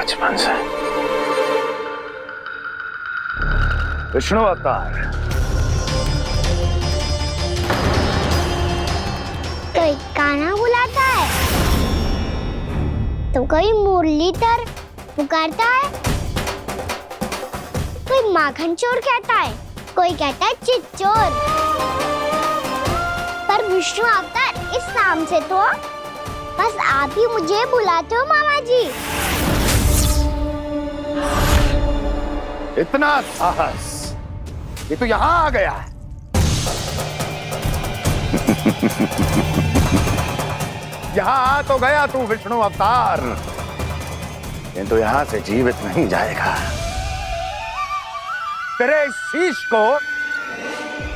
बचपन से। विष्णु अवतार। कोई गाना बुलाता है तो कोई मुरलीधर पुकारता है, कोई माखन चोर कहता है, कोई कहता है चिच्चोर। पर विष्णु अवतार इस नाम से तो बस आप ही मुझे बुलाते हो मामा जी। इतना साहस ये तो यहाँ आ गया है। यहाँ आ तो गया तू विष्णु अवतार, किंतु यहाँ से जीवित नहीं जाएगा। तेरे शीश को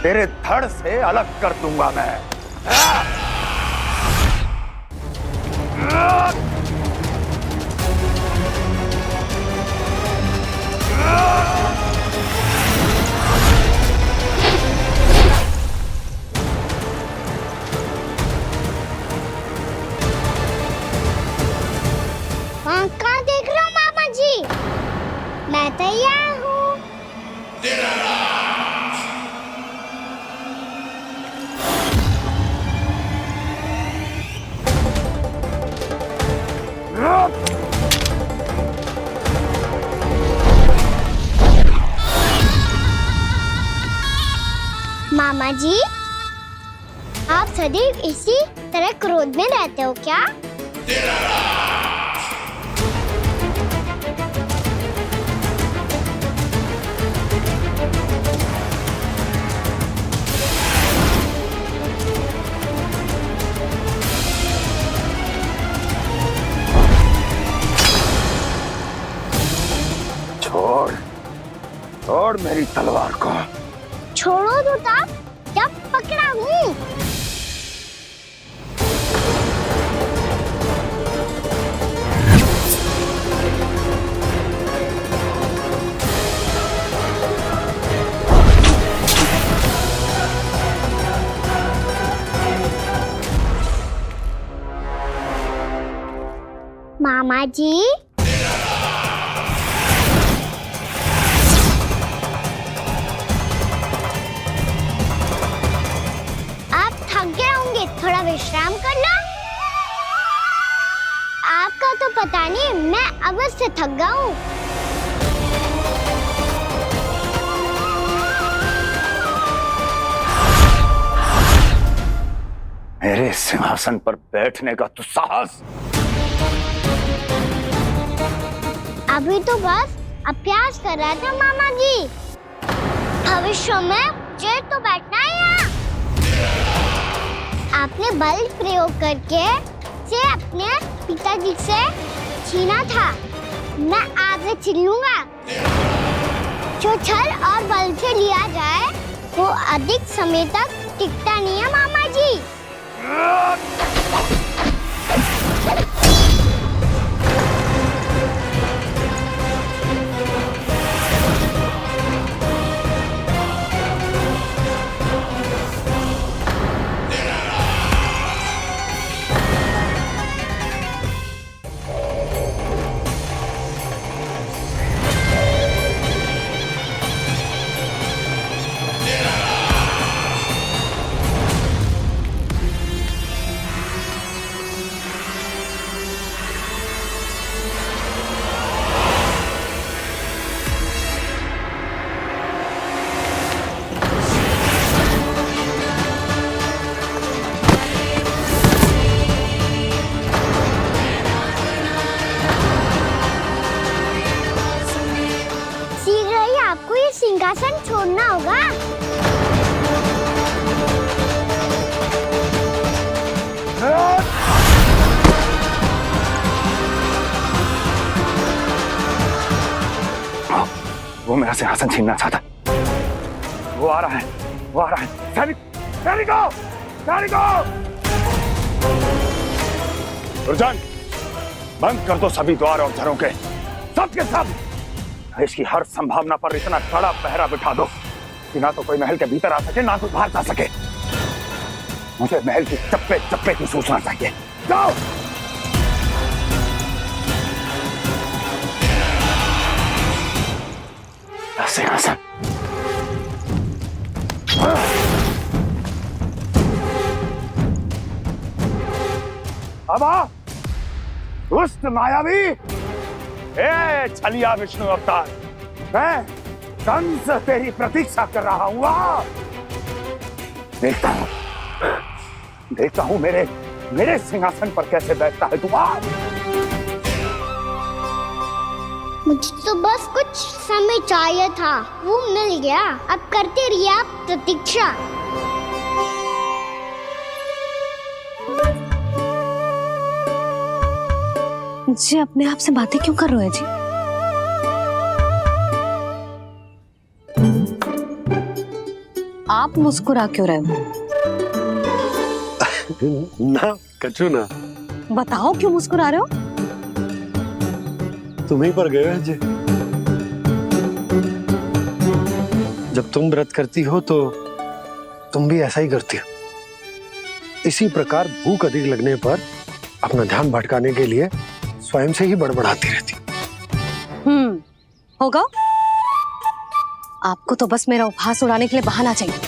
तेरे धड़ से अलग कर दूंगा मैं। वहाँ कहाँ देख रहे हो मामा जी? मैं तैयार हूँ। मामा जी, आप सदैव इसी तरह क्रोध में रहते हो क्या? छोड़ छोड़ मेरी तलवार को। छोड़ो तो तब जब पकड़ा हूँ। मामा जी, थोड़ा विश्राम कर लो। आपका तो पता नहीं, मैं अवश्य थक गया हूँ। मेरे सिंहासन पर बैठने का तू साहस? अभी तो बस अभ्यास कर रहा था मामा जी। भविष्य में मुझे तो बैठना है यहाँ। आपने बल प्रयोग करके से अपने पिताजी से छीना था, मैं आपसे छीन लूंगा। जो छल और बल से लिया जाए वो अधिक समय तक टिकता नहीं है मामा जी। सिंहासन छोड़ना होगा। वो मेरा सिंहासन छीनना चाहता। वो आ रहा है, वो आ रहा है। सैनिकों! दुर्जन, बंद कर दो सभी द्वार और झरों के, सब के सब। इसकी हर संभावना पर इतना कड़ा पहरा बिठा दो कि ना तो कोई महल के भीतर आ सके, ना कोई बाहर जा सके। मुझे महल की चप्पे चप्पे की सूचना चाहिए। जाओ। सिंहासन। अब आ दुष्ट मायावी, ए छलिया विष्णु अवतार, मैं कंस तेरी प्रतीक्षा कर रहा हूं। आ देखता हूं मेरे सिंहासन पर कैसे बैठता है तू। आ मुझे तो बस कुछ समय चाहिए था, वो मिल गया। अब करते रहिए आप प्रतीक्षा। जी अपने आप से बातें क्यों कर रहे हो जी? आप मुस्कुरा क्यों रहे हो? ना कचू ना, बताओ क्यों मुस्कुरा रहे हो? तुम्हीं पर गए हैं जी। जब तुम व्रत करती हो तो तुम भी ऐसा ही करती हो। इसी प्रकार भूख अधिक लगने पर अपना ध्यान भटकाने के लिए स्वयं से ही बड़बड़ाती रहती। होगा। आपको तो बस मेरा उपहास उड़ाने के लिए बहाना चाहिए।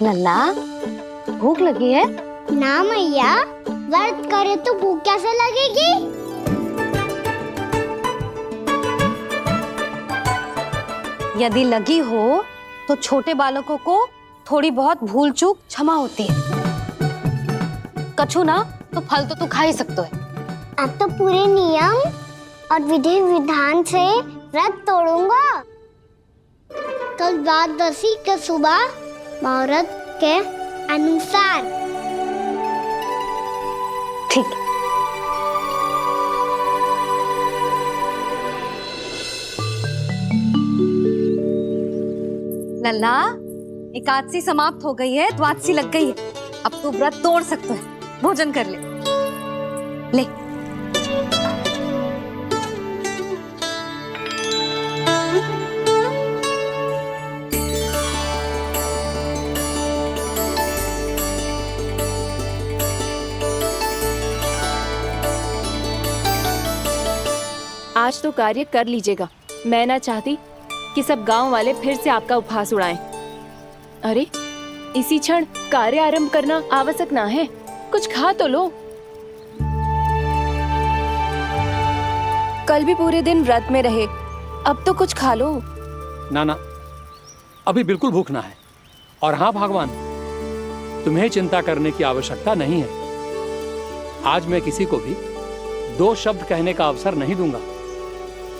लल्ला, भूख लगी है? ना मैया, व्रत करे तो भूख कैसे लगेगी? यदि लगी हो तो छोटे बालकों को थोड़ी बहुत भूल चूक क्षमा होती है। कछु ना तो फल तो तू खा ही सकते है। अब तो पूरे नियम और विधि विधान से व्रत तोड़ूंगा। कल द्वादशी के सुबह मुहूर्त के अनुसार। ठीक। लल्ला, एकादशी समाप्त हो गई है, द्वादशी लग गई है। अब तू व्रत तोड़ सकते है। भोजन कर ले। ले। आज तो कार्य कर लीजिएगा। मैं ना चाहती कि सब गांव वाले फिर से आपका उपहास उड़ाएं। अरे, इसी क्षण कार्य आरंभ करना आवश्यक ना है। कुछ खा तो लो। कल भी पूरे दिन व्रत में रहे, अब तो कुछ खा लो। ना, अभी बिल्कुल भूख ना है। और हाँ भगवान, तुम्हें चिंता करने की आवश्यकता नहीं है। आज मैं किसी को भी 2 शब्द कहने का अवसर नहीं दूंगा।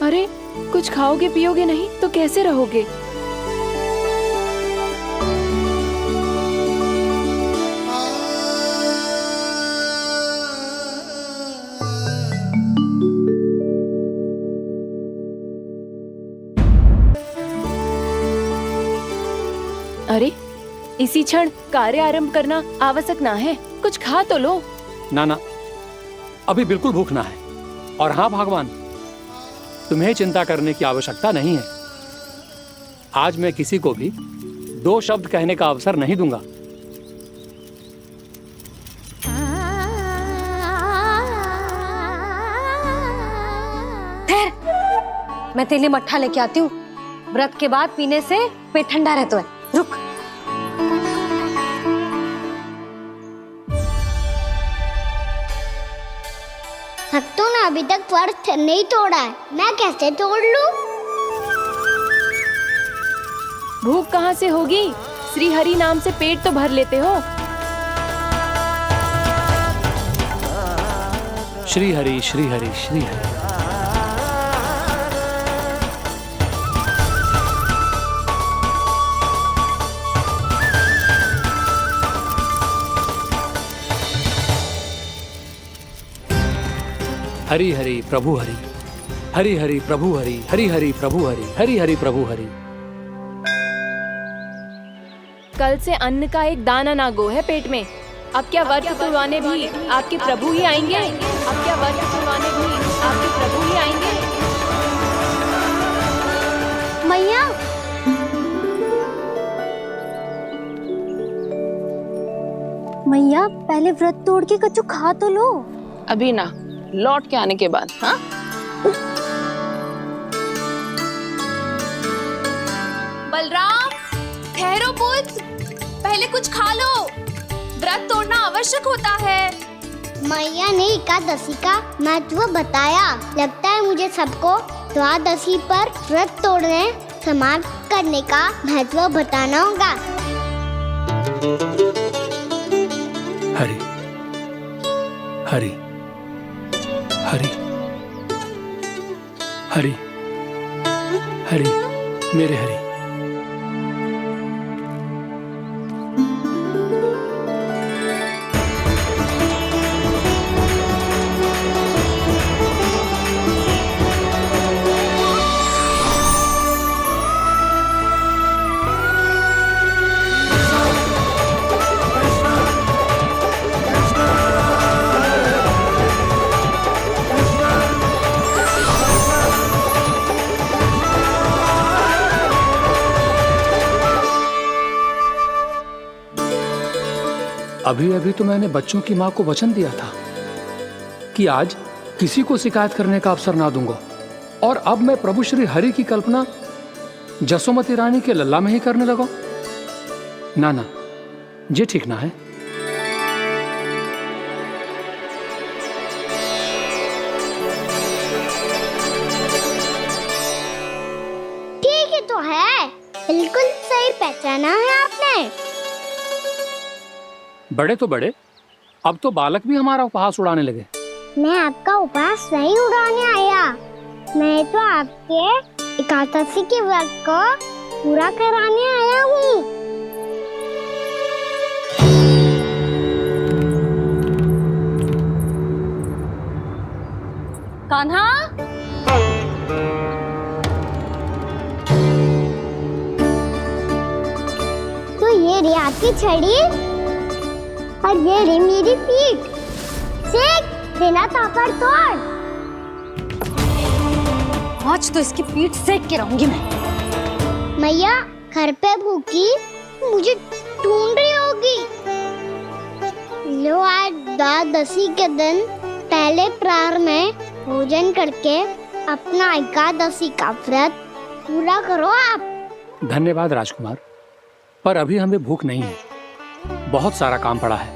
अरे, कुछ खाओगे पियोगे नहीं तो कैसे रहोगे? अरे, इसी क्षण कार्य आरंभ करना आवश्यक ना है। कुछ खा तो लो। ना, अभी बिल्कुल भूख ना है। और हाँ भगवान, तुम्हें चिंता करने की आवश्यकता नहीं है। आज मैं किसी को भी 2 शब्द कहने का अवसर नहीं दूंगा। ठहर, मैं तेरे लिए मट्ठा लेके आती हूँ। व्रत के बाद पीने से पेट ठंडा रहता है। रुक। भक्तों ने अभी तक व्रत नहीं तोड़ा है, मैं कैसे तोड़ लूं? भूख कहाँ से होगी? श्री हरि नाम से पेट तो भर लेते हो। श्री हरि श्री हरि श्री हरि। हरि हरि प्रभु हरि, हरि हरि प्रभु हरि, हरि हरि प्रभु हरि, हरि हरि प्रभु हरि। कल से अन्न का एक दाना ना गो है पेट में। अब क्या व्रत तुड़वाने भी आपके प्रभु ही आएंगे? अब क्या व्रत तुड़वाने भी आपके प्रभु ही आएंगे? मैया, मैया पहले व्रत तोड़ के कछु खा तो लो। अभी ना, लौट के आने के बाद। हाँ, बलराम, ठहरो पुत्र, पहले कुछ खा लो, व्रत तोड़ना आवश्यक होता है। मैया ने एकादशी का महत्व बताया। लगता है मुझे सबको द्वादशी पर व्रत तोड़ने समाप्त करने का महत्व बताना होगा। हरि हरि हरि हरि हरि मेरे हरि। अभी अभी तो मैंने बच्चों की मां को वचन दिया था कि आज किसी को शिकायत करने का अवसर ना दूंगा, और अब मैं प्रभु श्री हरि की कल्पना जसोमती रानी के लल्ला में ही करने लगा। ना ना, ये ठीक ना है। ठीक ही तो है, बिल्कुल सही पहचाना है आपने। बड़े तो बड़े, अब तो बालक भी हमारा उपहास उड़ाने लगे। मैं आपका उपहास नहीं उड़ाने आया, मैं तो आपके एकादशी के व्रत को पूरा कराने आया हूँ। कान्हा, तो ये रे आपकी छड़ी और ये रे मेरी पीठ। सेक बिना तापर तोड़। आज तो इसकी पीठ सेक के रहूंगी मैं। मैया घर पे भूखी मुझे ढूंढ रही होगी। लो, आज द्वादशी के दिन पहले प्रहर में भोजन करके अपना एकादशी का व्रत पूरा करो आप। धन्यवाद राजकुमार, पर अभी हमें भूख नहीं है। बहुत सारा काम पड़ा है,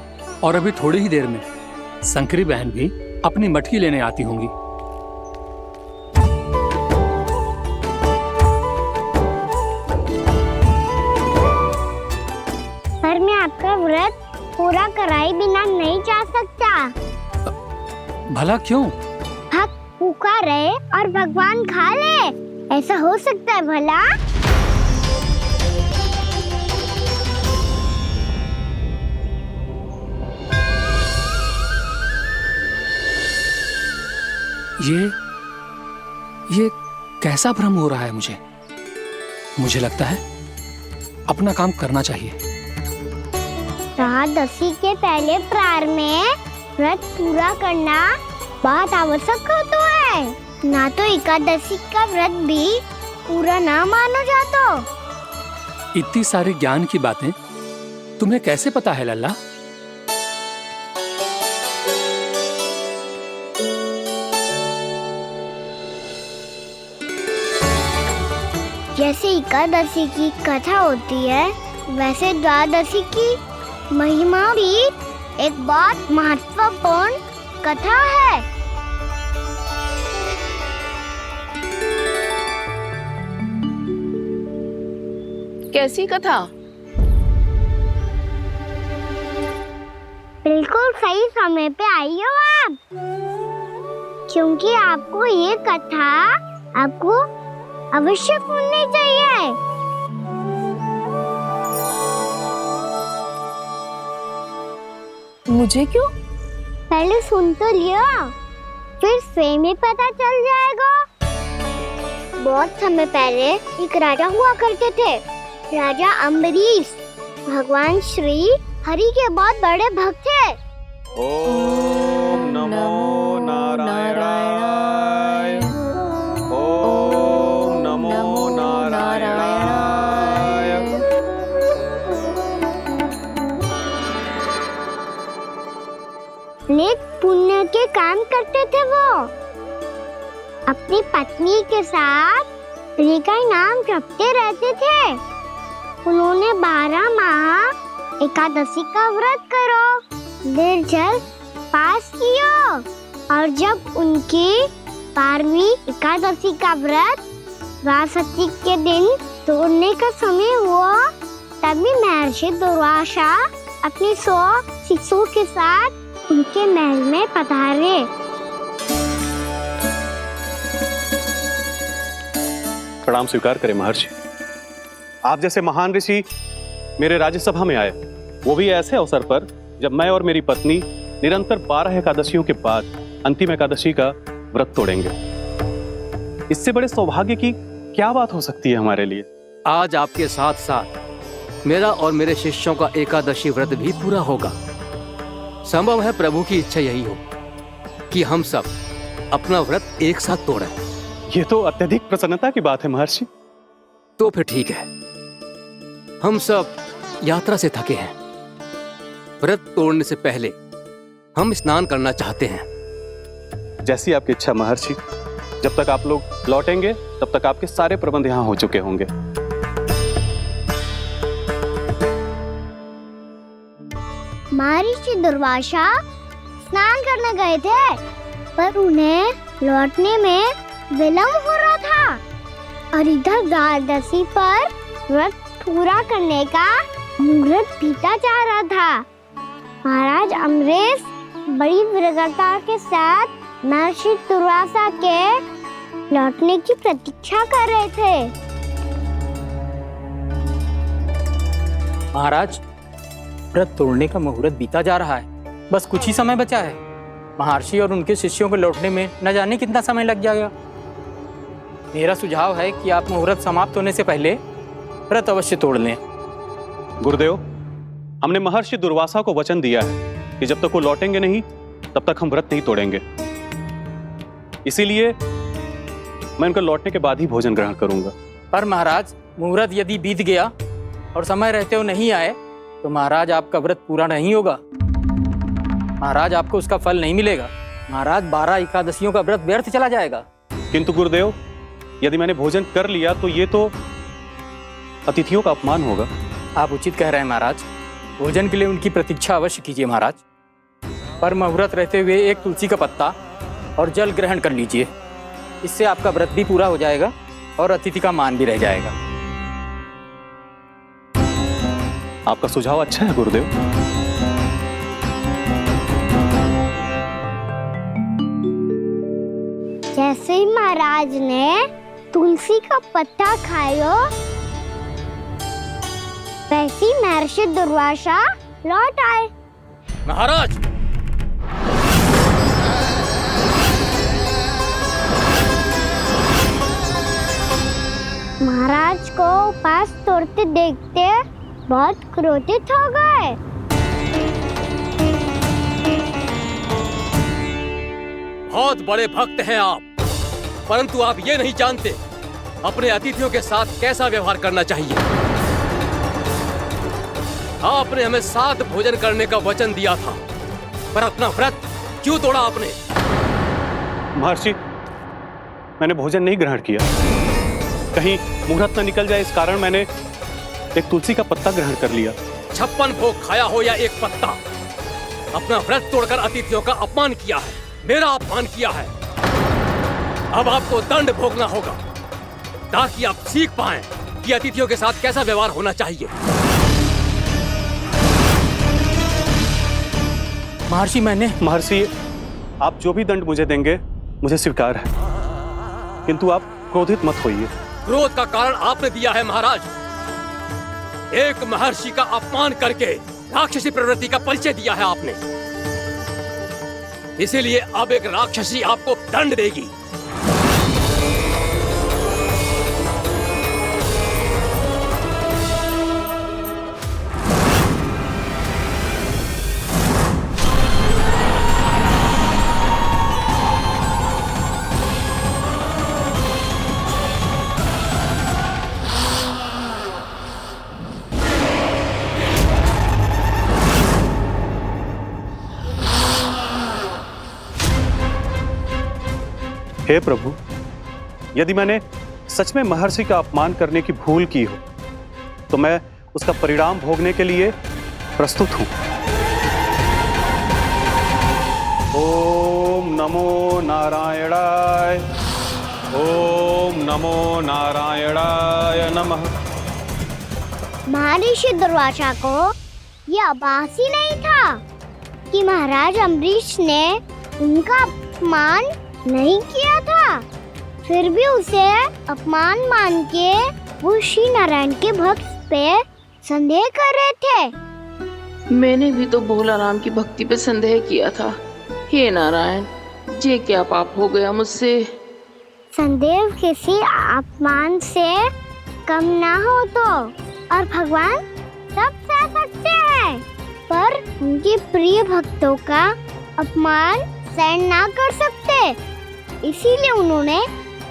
और अभी थोड़ी ही देर में शंकरी बहन भी अपनी मटकी लेने आती होंगी। पर मैं आपका व्रत पूरा कराए बिना नहीं जा सकता। भला क्यों? भक्त भूखा रहे और भगवान खा ले, ऐसा हो सकता है भला? ये कैसा भ्रम हो रहा है मुझे? मुझे लगता है अपना काम करना चाहिए। द्वादशी के पहले प्रहर में व्रत पूरा करना बहुत आवश्यक होता है, ना तो एकादशी का व्रत भी पूरा ना मानो जातो। इतनी सारी ज्ञान की बातें तुम्हें कैसे पता है लल्ला? जैसे एकादशी की कथा होती है, वैसे द्वादशी की महिमा भी एक बहुत महत्वपूर्ण कथा है। कैसी कथा? बिल्कुल सही समय पे आई हो आप, क्योंकि आपको ये कथा आपको अवश्य सुननी चाहिए। मुझे क्यों? पहले सुन तो लिया, फिर स्वयं ही पता चल जाएगा। बहुत समय पहले एक राजा हुआ करते थे, राजा अम्बरीश। भगवान श्री हरि के बहुत बड़े भक्त थे। ओम नमो नारायणाय। ओम नमो नारायणाय। नेक पुण्य के काम करते थे वो। अपनी पत्नी के साथ श्री का नाम जपते रहते थे। उन्होंने 12 माह एकादशी का व्रत करो निर्जल पास किया, और जब उनकी 12वीं एकादशी का व्रत द्वादशी के दिन तोड़ने का समय हुआ, तभी महर्षि दुर्वासा अपनी 100 शिष्यों के साथ उनके महल में पधारे। प्रणाम स्वीकार करें महर्षि। आप जैसे महान ऋषि मेरे राज्यसभा में आए, वो भी ऐसे अवसर पर जब मैं और मेरी पत्नी निरंतर 12 एकादशियों के बाद अंतिम एकादशी का व्रत तोड़ेंगे। इससे बड़े सौभाग्य की क्या बात हो सकती है हमारे लिए। आज आपके साथ साथ मेरा और मेरे शिष्यों का एकादशी व्रत भी पूरा होगा। संभव है प्रभु की इच्छा यही हो कि हम सब अपना व्रत एक साथ तोड़ें। ये तो अत्यधिक प्रसन्नता की बात है महर्षि। तो फिर ठीक है, हम सब यात्रा से थके हैं। व्रत तोड़ने से पहले हम स्नान करना चाहते हैं। जैसी आपकी इच्छा महर्षि। जब तक आप लोग लौटेंगे तब तक आपके सारे प्रबंध यहाँ हो चुके होंगे। महर्षि दुर्वासा स्नान करने गए थे, पर उन्हें लौटने में विलंब हो रहा था, और इधर द्वादशी पर व्रत पूरा करने का मुहूर्त बीता जा रहा था। महाराज अमरेश बड़ी विरगता के साथ महर्षि दुर्वासा के लौटने की प्रतीक्षा कर रहे थे। महाराज, व्रत तोड़ने का मुहूर्त बीता जा रहा है। बस कुछ ही समय बचा है। महर्षि और उनके शिष्यों को लौटने में न जाने कितना समय लग जाएगा। मेरा सुझाव है कि आप मुहूर्त समाप्त होने से पहले व्रत अवश्य तोड़ लें। गुरुदेव, हमने महर्षि दुर्वासा को वचन दिया है कि जब तक वो लौटेंगे नहीं तब तक हम व्रत नहीं तोड़ेंगे। इसीलिए मैं उनके लौटने के बाद ही भोजन ग्रहण करूंगा। पर महाराज, मुहूर्त यदि बीत गया और समय रहते हुए नहीं आए तो महाराज आपका व्रत पूरा नहीं होगा। महाराज, आपको उसका फल नहीं मिलेगा। महाराज, 12 एकादशियों का व्रत व्यर्थ चला जाएगा। किंतु गुरुदेव, यदि मैंने भोजन कर लिया तो ये तो अतिथियों का अपमान होगा। आप उचित कह रहे हैं महाराज। भोजन के लिए उनकी प्रतीक्षा अवश्य कीजिए महाराज। पर मुहूर्त रहते हुए एक तुलसी का पत्ता और जल ग्रहण कर लीजिए। इससे आपका व्रत भी पूरा हो जाएगा और अतिथि का मान भी रह जाएगा। आपका सुझाव अच्छा है गुरुदेव। जैसे ही महाराज ने तुलसी का पत्ता खाया, वैसे ही महर्षि दुर्वासा लौट आए। महाराज, महाराज को उपास तोड़ते देखते बहुत क्रोधित हो गए। बहुत बड़े भक्त हैं आप, परंतु आप ये नहीं जानते अपने अतिथियों के साथ कैसा व्यवहार करना चाहिए। आपने हमें साथ भोजन करने का वचन दिया था, पर अपना व्रत क्यों तोड़ा आपने? महर्षि, मैंने भोजन नहीं ग्रहण किया। कहीं मुहूर्त न निकल जाए इस कारण मैंने एक तुलसी का पत्ता ग्रहण कर लिया। 56 भोग खाया हो या एक पत्ता, अपना व्रत तोड़कर अतिथियों का अपमान किया है, मेरा अपमान किया है। अब आपको दंड भोगना होगा ताकि आप सीख पाएं कि अतिथियों के साथ कैसा व्यवहार होना चाहिए। महर्षि, आप जो भी दंड मुझे देंगे मुझे स्वीकार है, किंतु आप क्रोधित मत होइए। क्रोध का कारण आपने दिया है महाराज। एक महर्षि का अपमान करके राक्षसी प्रवृत्ति का परिचय दिया है आपने। इसीलिए अब एक राक्षसी आपको दंड देगी। हे प्रभु, यदि मैंने सच में महर्षि का अपमान करने की भूल की हो तो मैं उसका परिणाम भोगने के लिए प्रस्तुत हूं। ओम नमो नारायणाय, ओम नमो नारायणाय नमः। महर्षि दुर्वासा को यह आभास ही नहीं था कि महाराज अम्बरीश ने उनका अपमान नहीं किया था। फिर भी उसे अपमान मान के वो श्री नारायण के भक्त पे संदेह कर रहे थे। मैंने भी तो भोला राम की भक्ति पे संदेह किया था। हे नारायण, ये क्या पाप हो गया मुझसे? संदेह किसी अपमान से कम ना हो तो, और भगवान सब सह सकते हैं, पर उनके प्रिय भक्तों का अपमान सहन ना कर सकते। इसीलिए उन्होंने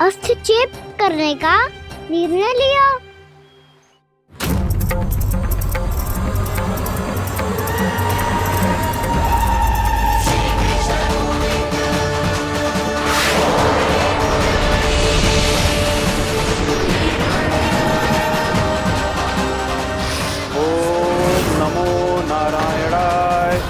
हस्तक्षेप करने का निर्णय लिया। ओम नमो नारायणाय।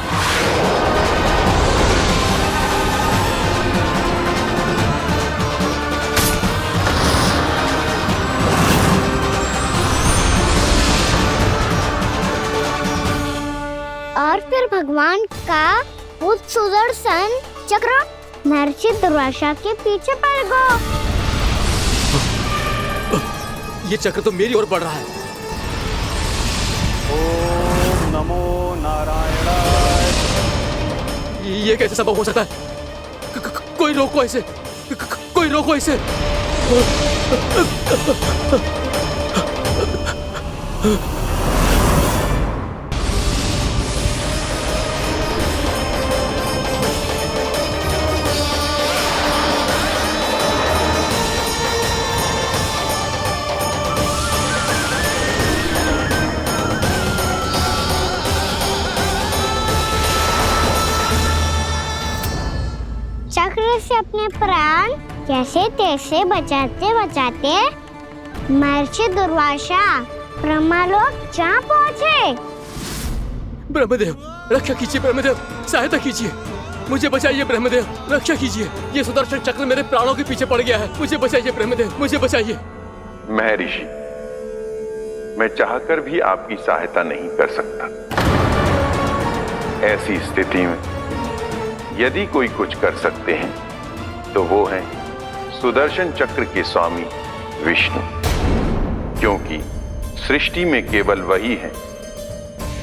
और फिर भगवान का वो सुदर्शन चक्र महर्षि दुर्वासा के पीछे पड़ गया। ये चक्र तो मेरी ओर बढ़ रहा है। ओम नमो नारायणाय। ये कैसे संभव हो सकता है? कोई रोको इसे, कोई रोको इसे। चक्र से अपने प्राण कैसे तैसे बचाते बचाते महर्षि दुर्वासा ब्रह्मलोक जहाँ पहुँचे। ब्रह्मदेव, रक्षा कीजिए ब्रह्मदेव, सहायता कीजिए, मुझे बचाइए ब्रह्मदेव, रक्षा कीजिए। ये सुदर्शन चक्र मेरे प्राणों के पीछे पड़ गया है, मुझे बचाइए ब्रह्मदेव, मुझे बचाइए। महर्षि, मैं चाहकर भी आपकी सहायता नहीं कर सकता। ऐसी स्थिति में यदि कोई कुछ कर सकते हैं तो वो हैं सुदर्शन चक्र के स्वामी विष्णु, क्योंकि सृष्टि में केवल वही है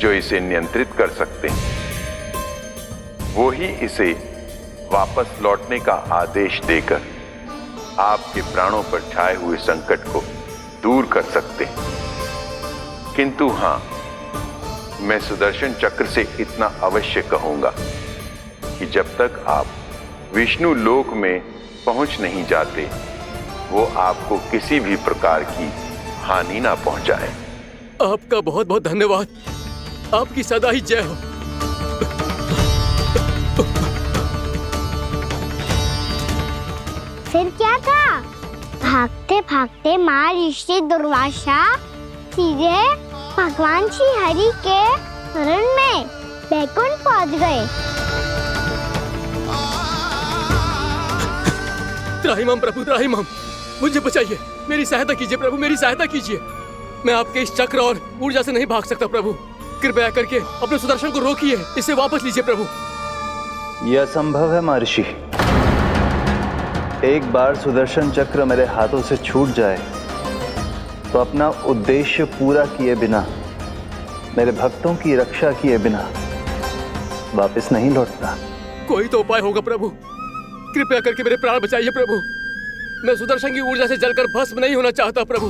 जो इसे नियंत्रित कर सकते हैं। वो ही इसे वापस लौटने का आदेश देकर आपके प्राणों पर छाए हुए संकट को दूर कर सकते हैं। किंतु हां, मैं सुदर्शन चक्र से इतना अवश्य कहूंगा कि जब तक आप विष्णु लोक में पहुंच नहीं जाते, वो आपको किसी भी प्रकार की हानि ना पहुंचाए। आपका बहुत बहुत धन्यवाद, आपकी सदा ही जय हो। फिर क्या था? भागते भागते महर्षि दुर्वासा सीधे भगवान श्री हरि के शरण में बैकुंठ पहुंच गए। त्राहिमाम प्रभु, त्राहिमाम, मुझे बचाइए, मेरी सहायता कीजिए प्रभु, मेरी सहायता कीजिए। मैं आपके इस चक्र और ऊर्जा से नहीं भाग सकता प्रभु, कृपया करके अपने सुदर्शन को रोकिए, इसे वापस लीजिए प्रभु। यह असंभव है महर्षि। एक बार सुदर्शन चक्र मेरे हाथों से छूट जाए तो अपना उद्देश्य पूरा किए बिना, मेरे भक्तों की रक्षा किए बिना वापस नहीं लौटता। कोई तो उपाय होगा प्रभु, कृपया करके मेरे प्राण बचाइए प्रभु। मैं सुदर्शन की ऊर्जा से जलकर भस्म नहीं होना चाहता प्रभु।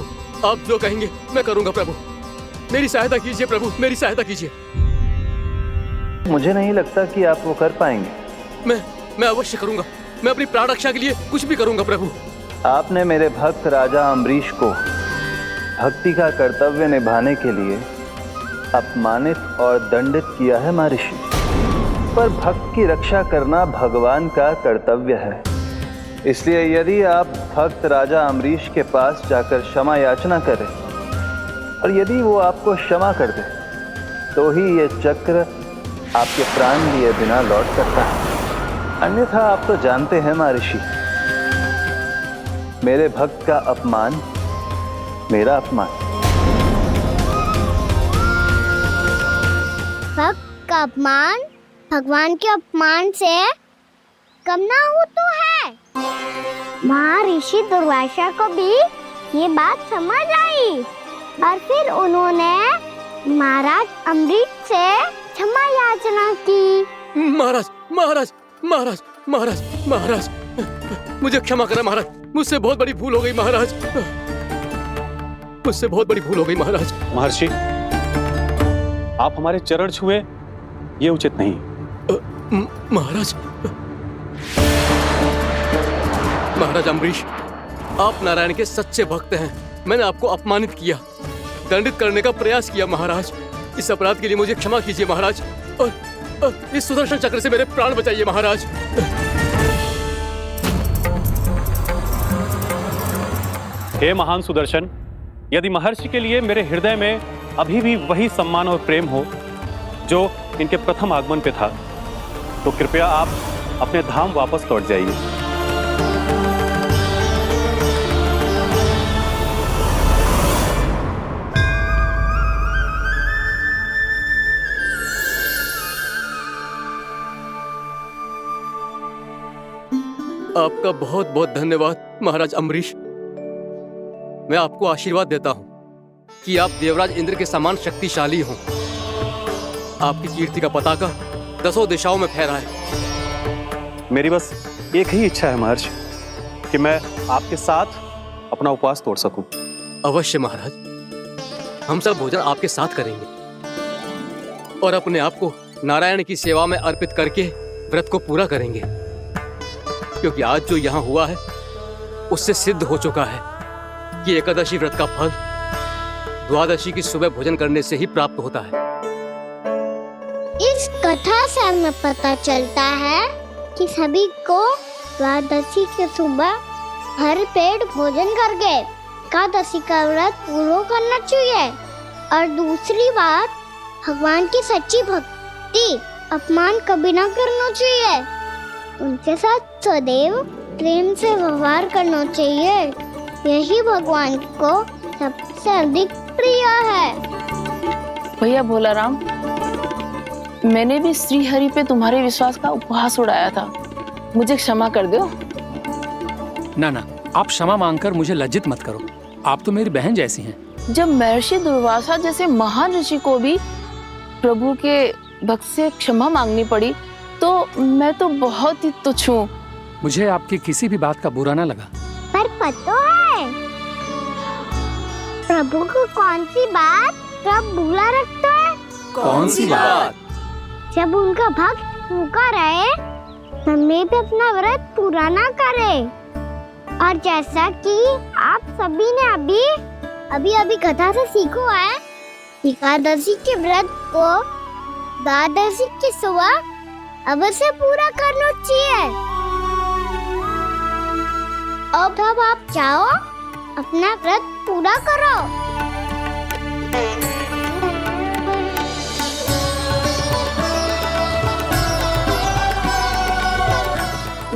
आप जो कहेंगे मैं करूंगा प्रभु, मेरी सहायता कीजिए प्रभु, मेरी सहायता कीजिए। मुझे नहीं लगता कि आप वो कर पाएंगे। मैं अवश्य करूंगा, मैं अपनी प्राण रक्षा के लिए कुछ भी करूंगा प्रभु। आपने मेरे भक्त राजा अम्बरीश को भक्ति का कर्तव्य निभाने के लिए अपमानित और दंडित किया है महर्षि, पर भक्त की रक्षा करना भगवान का कर्तव्य है। इसलिए यदि आप भक्त राजा अम्बरीश के पास जाकर क्षमा याचना करें और यदि वो आपको क्षमा कर दे तो ही ये चक्र आपके प्राण लिए बिना लौट सकता है। अन्यथा आप तो जानते हैं महर्षि, मेरे भक्त का अपमान मेरा अपमान। भक्त का अपमान भगवान के अपमान से कम ना हो तो है। महर्षि दुर्वासा को भी ये बात समझ आई और फिर उन्होंने महाराज अम्बरीश से क्षमा याचना की। महाराज महाराज महाराज महाराज महाराज, मुझे क्षमा करें महाराज, मुझसे बहुत बड़ी भूल हो गई महाराज, मुझसे बहुत बड़ी भूल हो गई महाराज। महर्षि, आप हमारे चरण छुए ये उचित नहीं। महाराज, महाराज अम्बरीश, आप नारायण के सच्चे भक्त हैं। मैंने आपको अपमानित किया, दंडित करने का प्रयास किया महाराज। इस अपराध के लिए मुझे क्षमा कीजिए महाराज, और इस सुदर्शन चक्र से मेरे प्राण बचाइए महाराज। हे महान सुदर्शन, यदि महर्षि के लिए मेरे हृदय में अभी भी वही सम्मान और प्रेम हो जो इनके प्रथम आगमन पे था, तो कृपया आप अपने धाम वापस लौट जाइए। आपका बहुत बहुत धन्यवाद महाराज अम्बरीश। मैं आपको आशीर्वाद देता हूं कि आप देवराज इंद्र के समान शक्तिशाली हों। आपकी कीर्ति का पताका 10 दिशाओं में फहराए। मेरी बस एक ही इच्छा है महर्षि, कि मैं आपके साथ अपना उपवास तोड़ सकूं। अवश्य महाराज, हम सब भोजन आपके साथ करेंगे और अपने आप को नारायण की सेवा में अर्पित करके व्रत को पूरा करेंगे, क्योंकि आज जो यहाँ हुआ है उससे सिद्ध हो चुका है कि एकादशी व्रत का फल द्वादशी की सुबह भोजन करने से ही प्राप्त होता है। इस कथा से हमें पता चलता है कि सभी को द्वादशी के सुबह भर पेट भोजन करके एकादशी का व्रत पूरा करना चाहिए। और दूसरी बात, भगवान की सच्ची भक्ति अपमान कभी ना करना चाहिए। उनके साथ सदैव प्रेम से व्यवहार करना चाहिए। यही भगवान को सबसे अधिक प्रिय है। भैया भोला राम, मैंने भी श्री हरि पे तुम्हारे विश्वास का उपहास उड़ाया था, मुझे क्षमा कर दो। ना ना, आप क्षमा मांगकर मुझे लज्जित मत करो, आप तो मेरी बहन जैसी हैं। जब महर्षि दुर्वासा जैसे महान ऋषि को भी प्रभु के भक्त से क्षमा मांगनी पड़ी, तो मैं तो बहुत ही तुच्छ हूँ। मुझे आपकी किसी भी बात का बुरा ना लगा। पर पता है प्रभु को कौन सी बात कब बुरा रखता है? कौन सी बात? जब उनका भक्त भूखा रहे, हमें भी अपना व्रत पूरा ना करे। और जैसा कि आप सभी ने अभी कथा से सीखो है, एकादशी के व्रत को द्वादशी की सुबह अवश्य पूरा करना चाहिए। अब आप जाओ, अपना व्रत पूरा करो।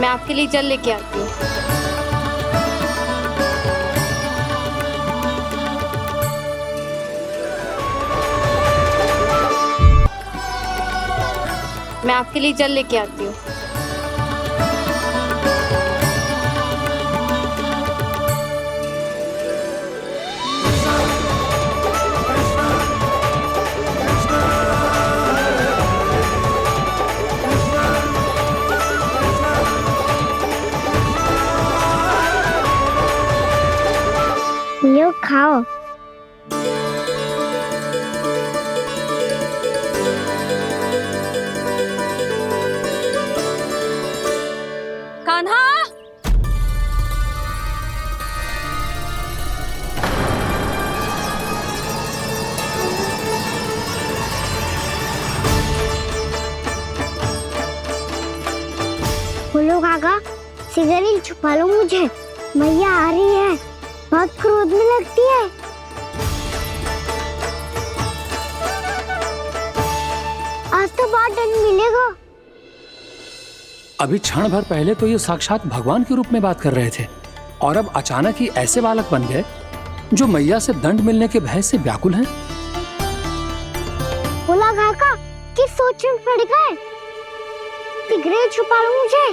मैं आपके लिए जल लेके आती हूँ। मैं आपके लिए जल लेके आती हूँ। लो खाओ। कान्हा, बोलो काका, सिगरेट छुपा लो मुझे, मैया आ रही है, बहुत क्रोध में लगती है। आज तो बहुत दंड मिलेगा। अभी क्षण भर पहले तो ये साक्षात भगवान के रूप में बात कर रहे थे और अब अचानक ही ऐसे बालक बन गए जो मैया से दंड मिलने के भय से व्याकुल हैं। बोला काका किस सोच में पड़ गए? सिगरेट छुपा लो मुझे।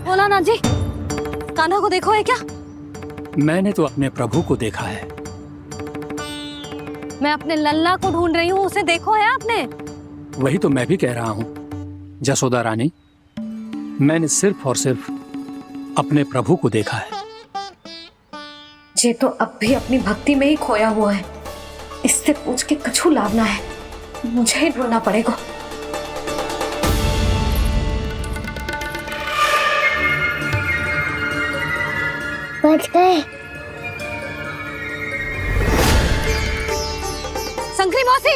भोलानाथ जी, कान्हा को देखो है क्या? मैंने तो अपने प्रभु को देखा है। मैं अपने लल्ला को ढूंढ रही हूँ, उसे देखो है आपने? वही तो मैं भी कह रहा हूँ जसोदा रानी, मैंने सिर्फ और सिर्फ अपने प्रभु को देखा है। ये तो अब भी अपनी भक्ति में ही खोया हुआ है, इससे पूछ के कछु लाभना है, मुझे ही ढूंढना पड़ेगा। बच गए। शंकरी मौसी,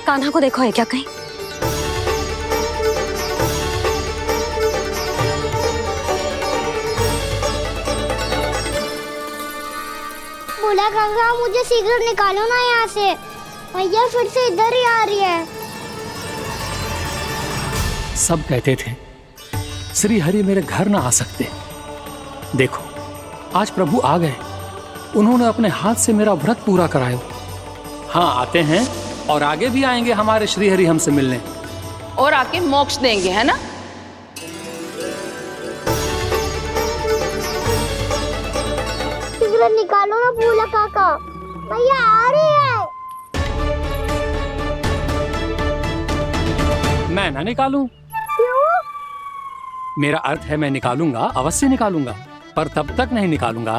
कान्हा को देखो है क्या कहीं? बोला काका मुझे सिगरेट निकालो ना यहाँ से, भैया फिर से इधर ही आ रही है। सब कहते थे श्री हरि मेरे घर ना आ सकते। देखो आज प्रभु आ गए, उन्होंने अपने हाथ से मेरा व्रत पूरा कराया। हाँ आते हैं और आगे भी आएंगे हमारे श्री हरि हमसे मिलने और आके मोक्ष देंगे, है ना? सिगरेट निकालो ना बोला काका, भैया आ रही है। मैं ना निकालूं? मेरा अर्थ है मैं निकालूंगा, अवश्य निकालूंगा, पर तब तक नहीं निकालूंगा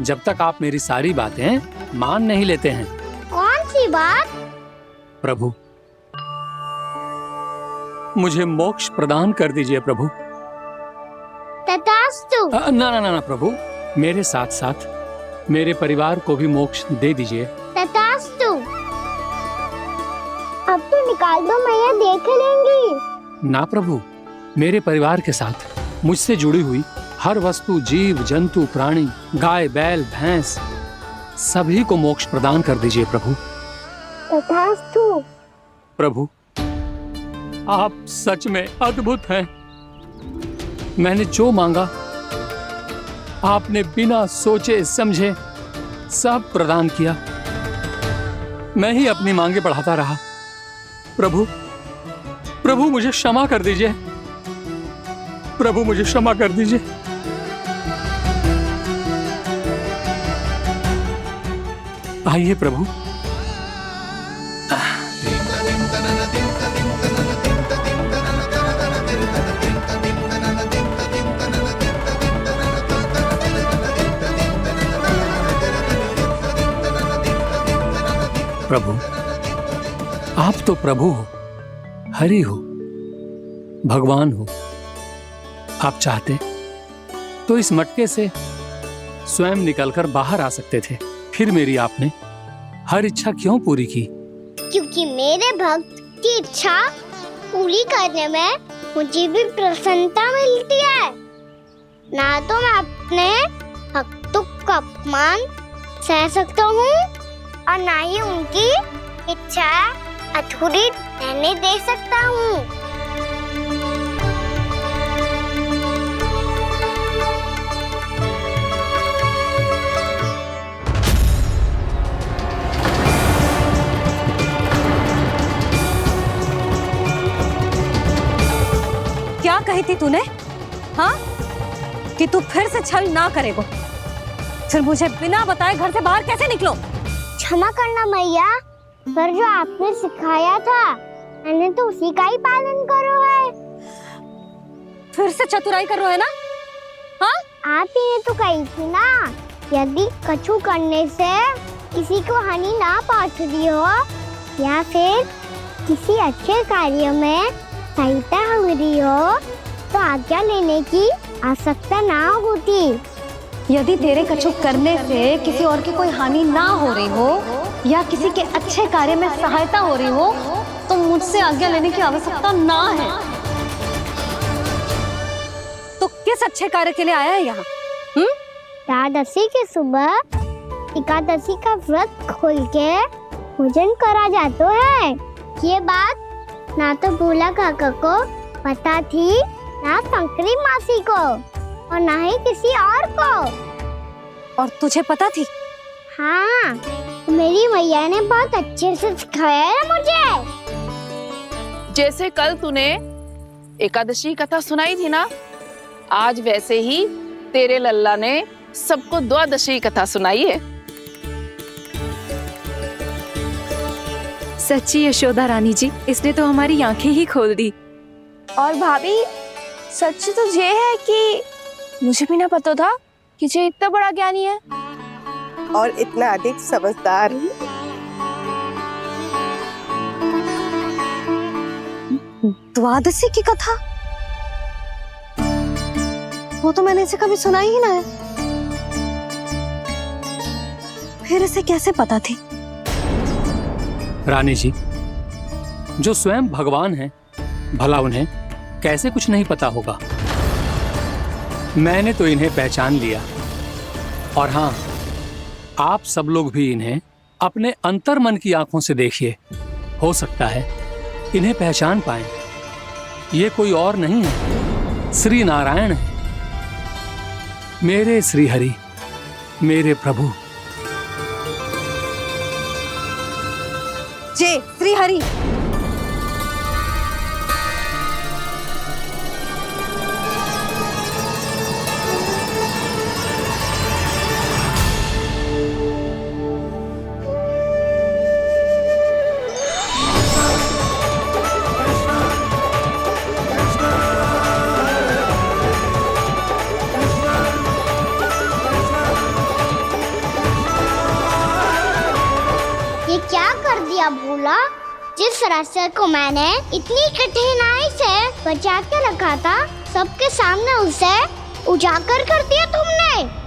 जब तक आप मेरी सारी बातें मान नहीं लेते हैं। कौन सी बात? प्रभु मुझे मोक्ष प्रदान कर दीजिए प्रभु। तथास्तु। ना ना ना प्रभु, मेरे साथ साथ मेरे परिवार को भी मोक्ष दे दीजिए। तथास्तु। अब तो निकाल दो, मैया देख लेंगी। ना प्रभु, मेरे परिवार के साथ मुझसे जुड़ी हुई हर वस्तु, जीव जंतु, प्राणी, गाय बैल भैंस, सभी को मोक्ष प्रदान कर दीजिए प्रभु। तथास्तु। प्रभु आप सच में अद्भुत हैं। मैंने जो मांगा आपने बिना सोचे समझे सब प्रदान किया। मैं ही अपनी मांगे बढ़ाता रहा। प्रभु प्रभु मुझे क्षमा कर दीजिए, प्रभु मुझे क्षमा कर दीजिए। आइए प्रभु। प्रभु आप तो प्रभु हो, हरि हो, भगवान हो। आप चाहते तो इस मटके से स्वयं निकलकर बाहर आ सकते थे, फिर मेरी आपने हर इच्छा क्यों पूरी की? क्योंकि मेरे भक्त की इच्छा पूरी करने में मुझे भी प्रसन्नता मिलती है। ना तो मैं अपने भक्तों का अपमान सह सकता हूँ और ना ही उनकी इच्छा अधूरी रहने दे सकता हूँ। क्या कही थी तूने? हाँ, कि तू फिर से छल ना करेगा। फिर मुझे बिना बताए घर से बाहर कैसे निकलो? क्षमा करना मैया, पर जो आपने सिखाया था मैंने तो उसी का ही पालन करो है। फिर से चतुराई कर रहे हो है ना? हाँ आप ही ने तो कही थी ना, यदि कछु करने से किसी को हानि ना पहुंचती हो या फिर किसी अच्छे कार्य में सहायता हो रही हो तो आज्ञा लेने की आवश्यकता ना होती। यदि तेरे कछु करने से किसी और की कोई हानि ना हो रही हो या किसी के अच्छे कार्य में सहायता हो रही हो तो मुझसे आज्ञा लेने की आवश्यकता ना है। तो किस अच्छे कार्य के लिए आया है यहाँ? एकादशी के सुबह एकादशी का व्रत खोल के भोजन करा जाता है। ये बात ना तो भोला काका को पता थी, ना शंकरी मासी को और ना ही किसी और को। और तुझे पता थी? हाँ, मेरी मैया ने बहुत अच्छे से सिखाया है मुझे। जैसे कल तूने एकादशी कथा सुनाई थी ना, आज वैसे ही तेरे लल्ला ने सबको द्वादशी कथा सुनाई है। सच्ची यशोदा रानी जी, इसने तो हमारी आंखें ही खोल दी। और भाभी सच तो ये है कि मुझे भी ना पता था कि ये इतना बड़ा ज्ञानी है और इतना अधिक समझदार। द्वादशी की कथा? वो तो मैंने इसे कभी सुना ही ना है। फिर इसे कैसे पता थी? रानी जी, जो स्वयं भगवान हैं, भला उन्हें कैसे कुछ नहीं पता होगा। मैंने तो इन्हें पहचान लिया। और हाँ, आप सब लोग भी इन्हें अपने अंतर मन की आंखों से देखिए, हो सकता है इन्हें पहचान पाएं। ये कोई और नहीं है, श्री नारायण है, मेरे श्री हरि, मेरे प्रभु। जय श्री हरि। ये क्या कर दिया भोला? जिस रास्ते को मैंने इतनी कठिनाई से बचा के रखा था, सबके सामने उसे उजागर कर दिया तुमने।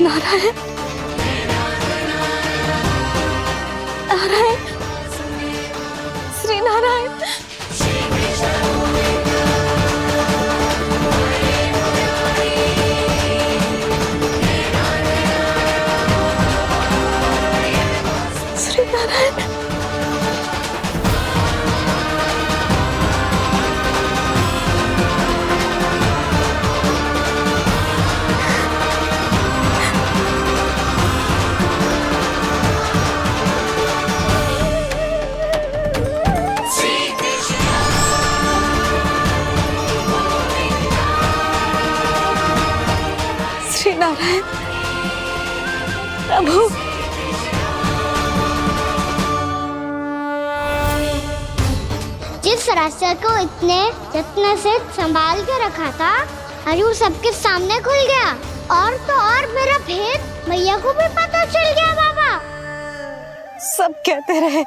नारायण, नारायण, श्री नारायण। श्री नारायण। श्री नारायण प्रभु। जिस रास्ते को इतने जत्न से संभाल के रखा था, आज वो सबके सामने खुल गया। और तो और मेरा भेद मैया को भी पता चल गया। बाबा सब कहते रहे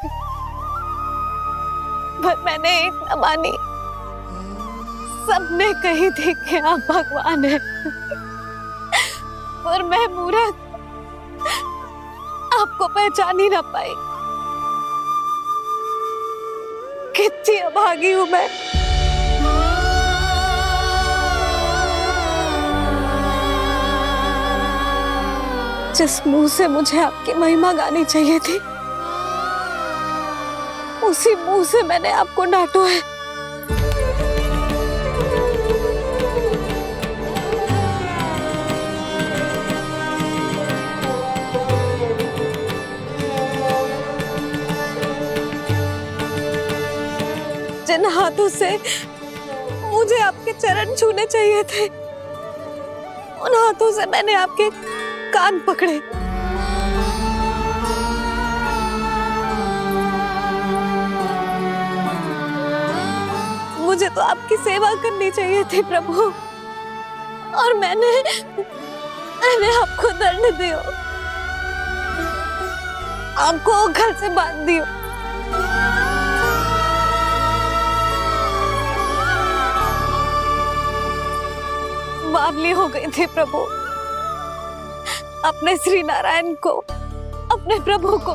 पर मैंने एक न मानी। सबने कही थी कि आप भगवान हैं, पर मैं मूर्ख आपको पहचान ही ना पाई। कितनी अभागी हूं मैं। जिस मुंह से मुझे आपकी महिमा गानी चाहिए थी, उसी मुंह से मैंने आपको डांटा है। जिन हाथों से मुझे आपके चरण छूने चाहिए थे, उन हाथों से मैंने आपके कान पकड़े। मुझे तो आपकी सेवा करनी चाहिए थी प्रभु, और मैंने आपको दंड दियो, आपको घर से बांध दियो। बावली हो गई थी प्रभु, अपने श्री नारायण को, अपने प्रभु को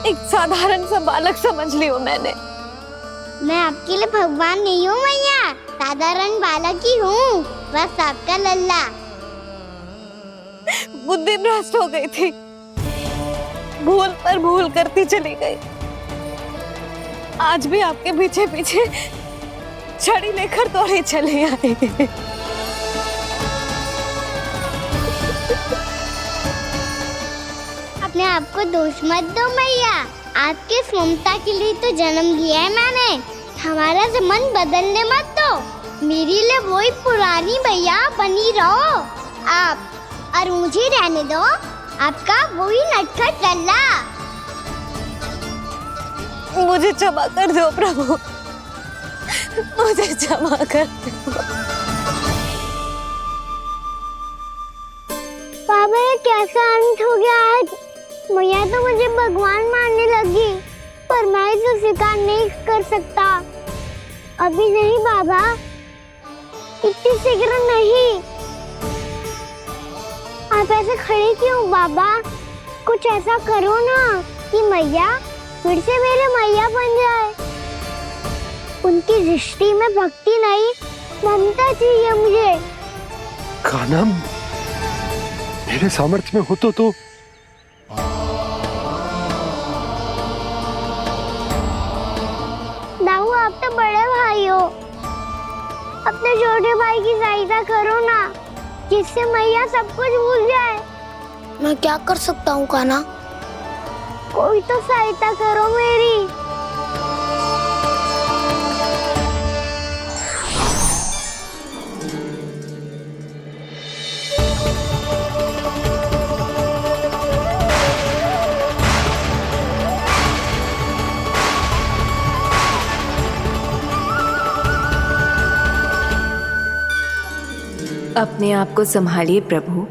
एक साधारण सा बालक समझ लियो मैंने। मैं आपके लिए भगवान नहीं हूँ मैया, साधारण बालक ही हूँ, बस आपका लल्ला। बुद्धि भ्रष्ट हो गई थी, भूल पर भूल करती चली गई। आज भी आपके पीछे पीछे छड़ी लेकर दौड़े चले आए। अपने आप को दोष मत दो मैया, आपके ममता के लिए तो जन्म लिया है मैंने, हमारा मन बदलने मत दो। मेरे लिए वही पुरानी भैया बनी रहो आप, और मुझे रहने दो आपका वही नटखट लल्ला। मुझे क्षमा कर दो प्रभु, मुझे क्षमा कर दो। बाबा ये कैसा अंत हो गया आज? मैया तो मुझे भगवान मानने लगी, पर मैं इसे स्वीकार नहीं कर सकता। अभी नहीं बाबा, इतनी शीघ्र नहीं। आप ऐसे खड़े क्यों बाबा? कुछ ऐसा करो ना कि मैया फिर से मेरे मैया बन जाए। उनकी दृष्टि में भक्ति नहीं, ममता चाहिए मुझे। कान्हा, मेरे सामर्थ्य में हो तो दाऊ, आप तो बड़े भाई हो, अपने छोटे भाई की सहायता करो ना, जिससे मैया सब कुछ भूल जाए। मैं क्या कर सकता हूँ कान्हा? कोई तो सहायता करो मेरी। अपने आप को संभालिए प्रभु।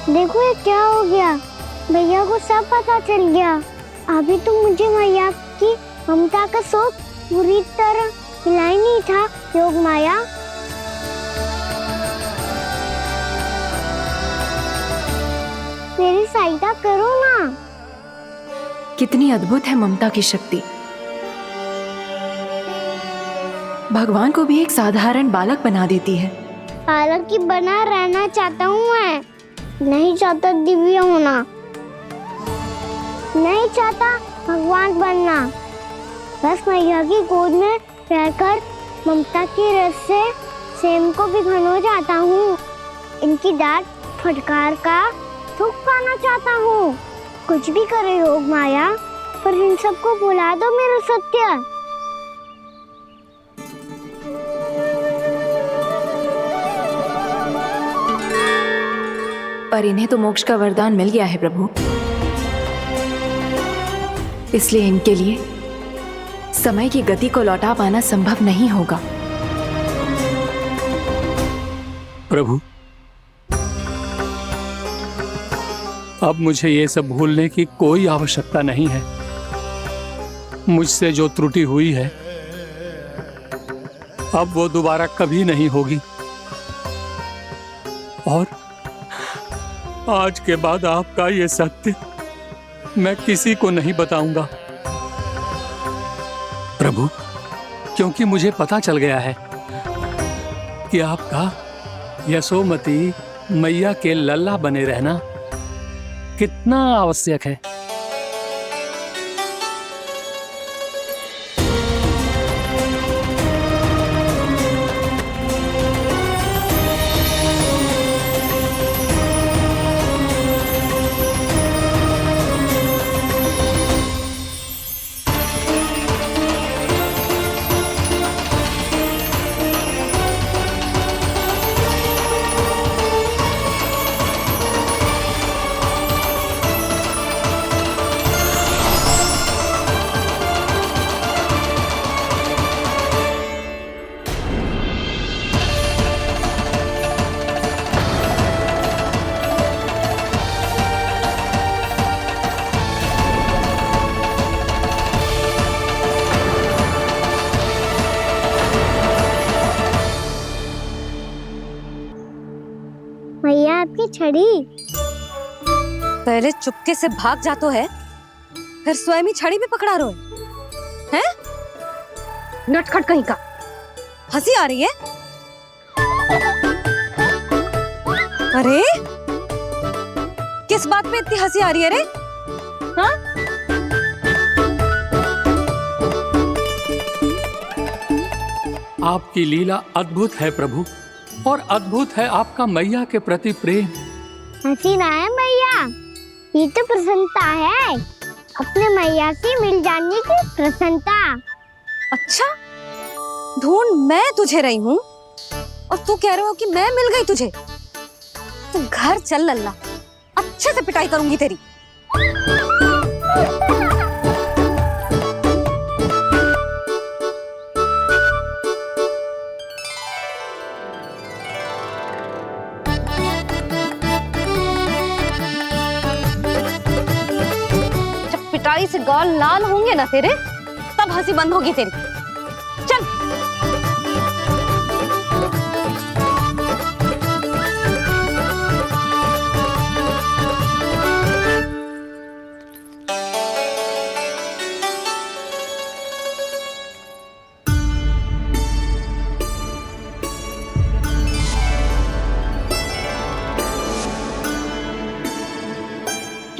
देखो ये क्या हो गया, भैया को सब पता चल गया। अभी तो मुझे मैया की ममता का शौक बुरी तरह मिला ही नहीं था। योग माया, मेरी सहायता करो ना। कितनी अद्भुत है ममता की शक्ति। भगवान को भी एक साधारण बालक बना देती है। बालक की बना रहना चाहता हूँ मैं, नहीं चाहता दिव्य होना, नहीं चाहता भगवान बनना। बस मैया की गोद में रहकर ममता की रस से सेम को भी घनो चाहता हूँ। इनकी डांट फटकार का सुख पाना चाहता हूँ। कुछ भी करे योग माया, पर इन सबको भुला दो मेरा सत्य। पर इन्हें तो मोक्ष का वरदान मिल गया है प्रभु, इसलिए इनके लिए समय की गति को लौटा पाना संभव नहीं होगा। प्रभु, अब मुझे ये सब भूलने की कोई आवश्यकता नहीं है। मुझसे जो त्रुटि हुई है अब वो दोबारा कभी नहीं होगी, और आज के बाद आपका ये सत्य मैं किसी को नहीं बताऊंगा प्रभु, क्योंकि मुझे पता चल गया है कि आपका यशोमती मैया के लल्ला बने रहना कितना आवश्यक है। छड़ी। पहले चुपके से भाग जातो है, फिर स्वयं ही छड़ी भी पकड़ा रो है? नटखट कहीं का। हंसी आ रही है? अरे किस बात पे इतनी हंसी आ रही है रे? हाँ? आपकी लीला अद्भुत है प्रभु, और अद्भुत है आपका मैया के प्रति प्रेम। हंसी ना है मैया, ये तो प्रसन्नता है, अपने मैया से मिल जाने की प्रसन्नता। अच्छा, ढूंढ मैं तुझे रही हूँ और तू कह रहे हो कि मैं मिल गई तुझे। तू घर चल लल्ला, अच्छे से पिटाई करूंगी तेरी। जब पिटाई से गाल लाल होंगे ना तेरे, तब हंसी बंद होगी तेरी। चल।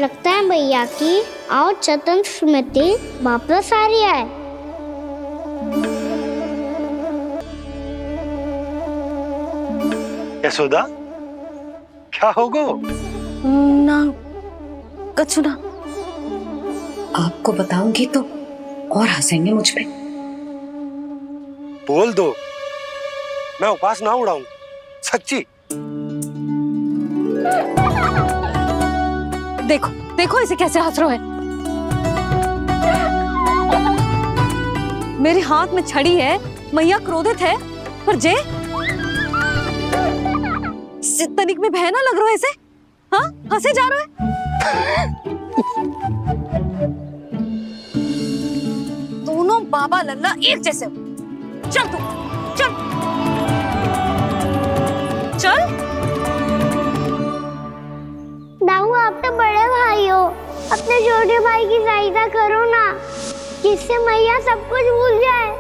लगता है भैया की और चतन स्मृति वापस आ रही है। यशोदा, क्या होगो? ना कछु ना। आपको बताऊंगी तो और हंसेंगे मुझ पे। बोल दो, मैं उपास ना उड़ाऊं, सच्ची। देखो देखो इसे कैसे हंस रहे हैं। मेरे हाथ में छड़ी है, मैया क्रोधित है, पर जे तनिक में भय ना लग रहा है ऐसे? हाँ, हंसे जा रहे है। दोनों बाबा लल्ला एक जैसे हो। चल तू, चल चल। दाऊ, आप तो बड़े भाई हो, अपने छोटे भाई की सहायता करो ना, जिससे मैया सब कुछ भूल जाए।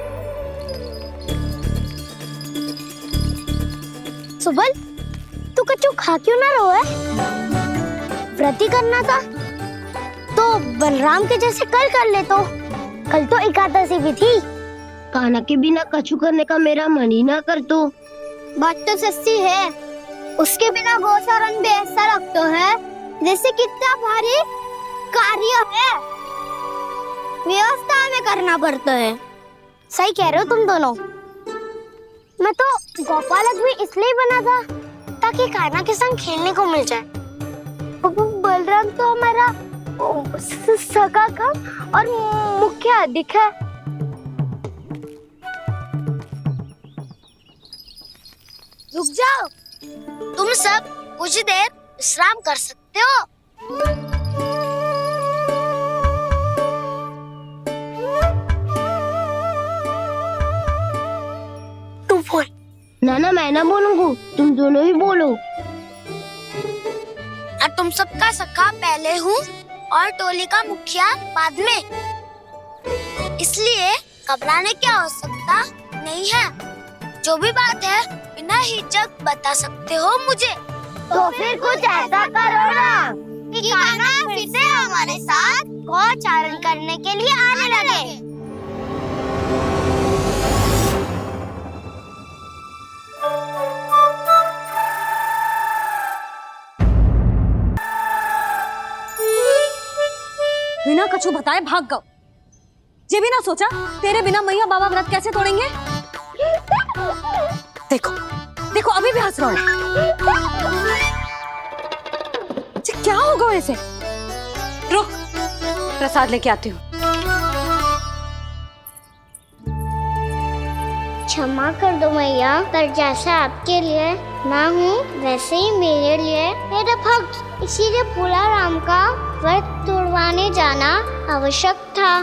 सुबल, तू कच्चू खा क्यों ना रहो है? व्रती करना था तो बलराम के जैसे कल कर ले तो। कल तो एकादशी भी थी। खाना के बिना कछु करने का मेरा मन ही ना कर तो। बात तो सच्ची है, उसके बिना गोचारण भी ऐसा लगता है जैसे कितना भारी कार्य है, व्यवस्था में करना पड़ता है। सही कह रहे हो तुम दोनों। मैं तो गोपालक भी इसलिए बना था ताकि कान्हा के संग खेलने को मिल जाए। बलराम तो हमारा सगा कम और मुख्य अधिक है। रुक जाओ, तुम सब कुछ देर विश्राम कर सकते हो। तू बोल। ना मैं ना बोलूंगा, तुम दोनों ही बोलो। और तुम सबका सखा पहले हूँ और टोली का मुखिया बाद में, इसलिए घबराने की आवश्यकता नहीं है। जो भी बात है बिना हिचक बता सकते हो मुझे। तो फिर कुछ ऐसा करो ना कि कान्हा फिर से हमारे साथ गोचारण करने के लिए आने लगे। बिना कछु बताए भाग गओ। ये भी ना सोचा तेरे बिना मैया बाबा व्रत कैसे तोड़ेंगे? देखो देखो अभी भी हंस रहा है। क्या होगा ऐसे? रुक, प्रसाद लेके आती हूँ। क्षमा कर दो मैया, पर जैसा आपके लिए मैं हूँ वैसे ही मेरे लिए मेरा भक्त, इसीलिए भोला राम का व्रत तोड़वाने जाना आवश्यक था।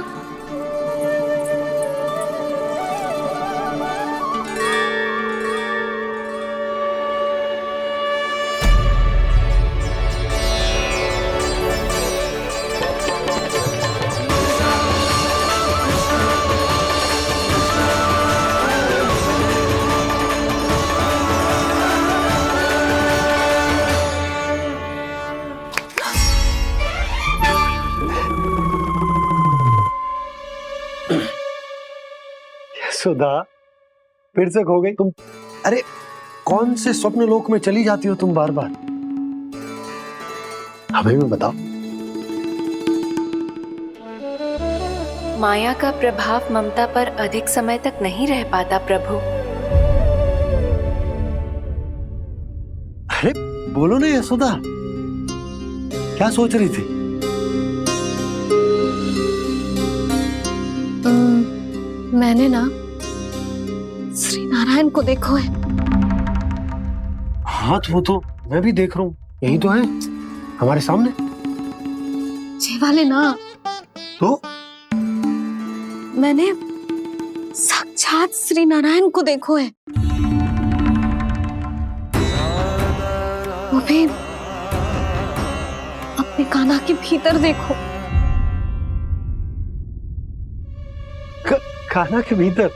सुधा, फिर से खो गई तुम। अरे कौन से स्वप्न लोक में चली जाती हो तुम बार बार? हमें भी बताओ। माया का प्रभाव ममता पर अधिक समय तक नहीं रह पाता प्रभु। अरे बोलो ना यशोदा, क्या सोच रही थी? मैंने ना श्री नारायण को देखो है। हाँ वो तो मैं भी देख रहा हूँ, यही तो है हमारे सामने। ये वाले ना, तो मैंने साक्षात श्री नारायण को देखो है, वो भी अपने कान्हा के भीतर देखो। कान्हा के भीतर?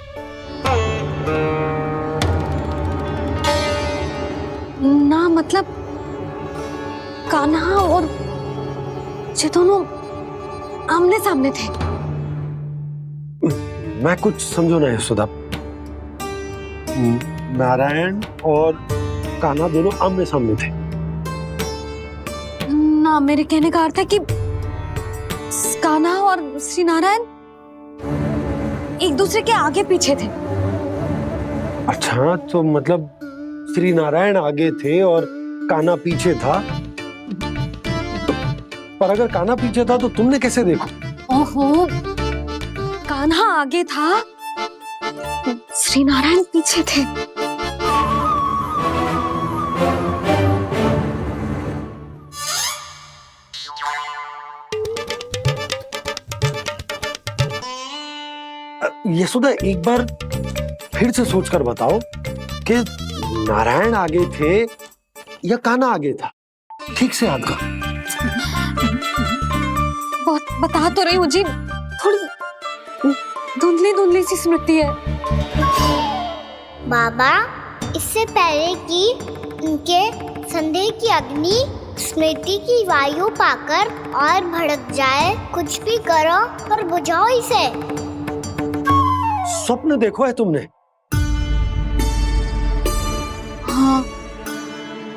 ना मतलब कान्हा और ये दोनों आमने सामने थे। मैं कुछ समझो ना यशोदा। नारायण और कान्हा दोनों आमने सामने थे? ना, मेरे कहने का अर्थ है कि कान्हा और श्री नारायण एक दूसरे के आगे पीछे थे। अच्छा, तो मतलब श्री नारायण आगे थे और कान्हा पीछे था। पर अगर कान्हा पीछे था तो तुमने कैसे देखा? ओहो, कान्हा आगे था, श्री नारायण पीछे थे। यशोदा, एक बार फिर से सोचकर बताओ कि नारायण आगे थे या कान्हा आगे था? ठीक से याद करो। बहुत बता तो रही हूँ जी, थोड़ी धुंधली धुंधली सी स्मृति है। बाबा, इससे पहले कि उनके संदेह की अग्नि स्मृति की वायु पाकर और भड़क जाए, कुछ भी करो पर बुझाओ इसे। स्वप्न देखो है तुमने? हाँ,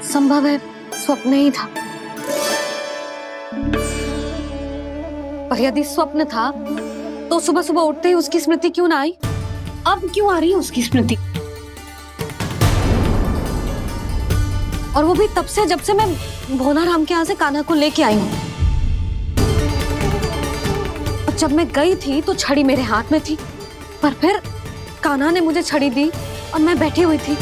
संभव है स्वप्न ही था। पर यदि स्वप्न था तो सुबह सुबह उठते ही उसकी स्मृति क्यों ना आई? अब क्यों आ रही है उसकी स्मृति? और वो भी तब से जब से मैं भोनाराम के यहाँ से कान्हा को लेके आई हूँ। और जब मैं गई थी तो छड़ी मेरे हाथ में थी, पर फिर कान्हा ने मुझे छड़ी दी और मैं बैठी हुई थी।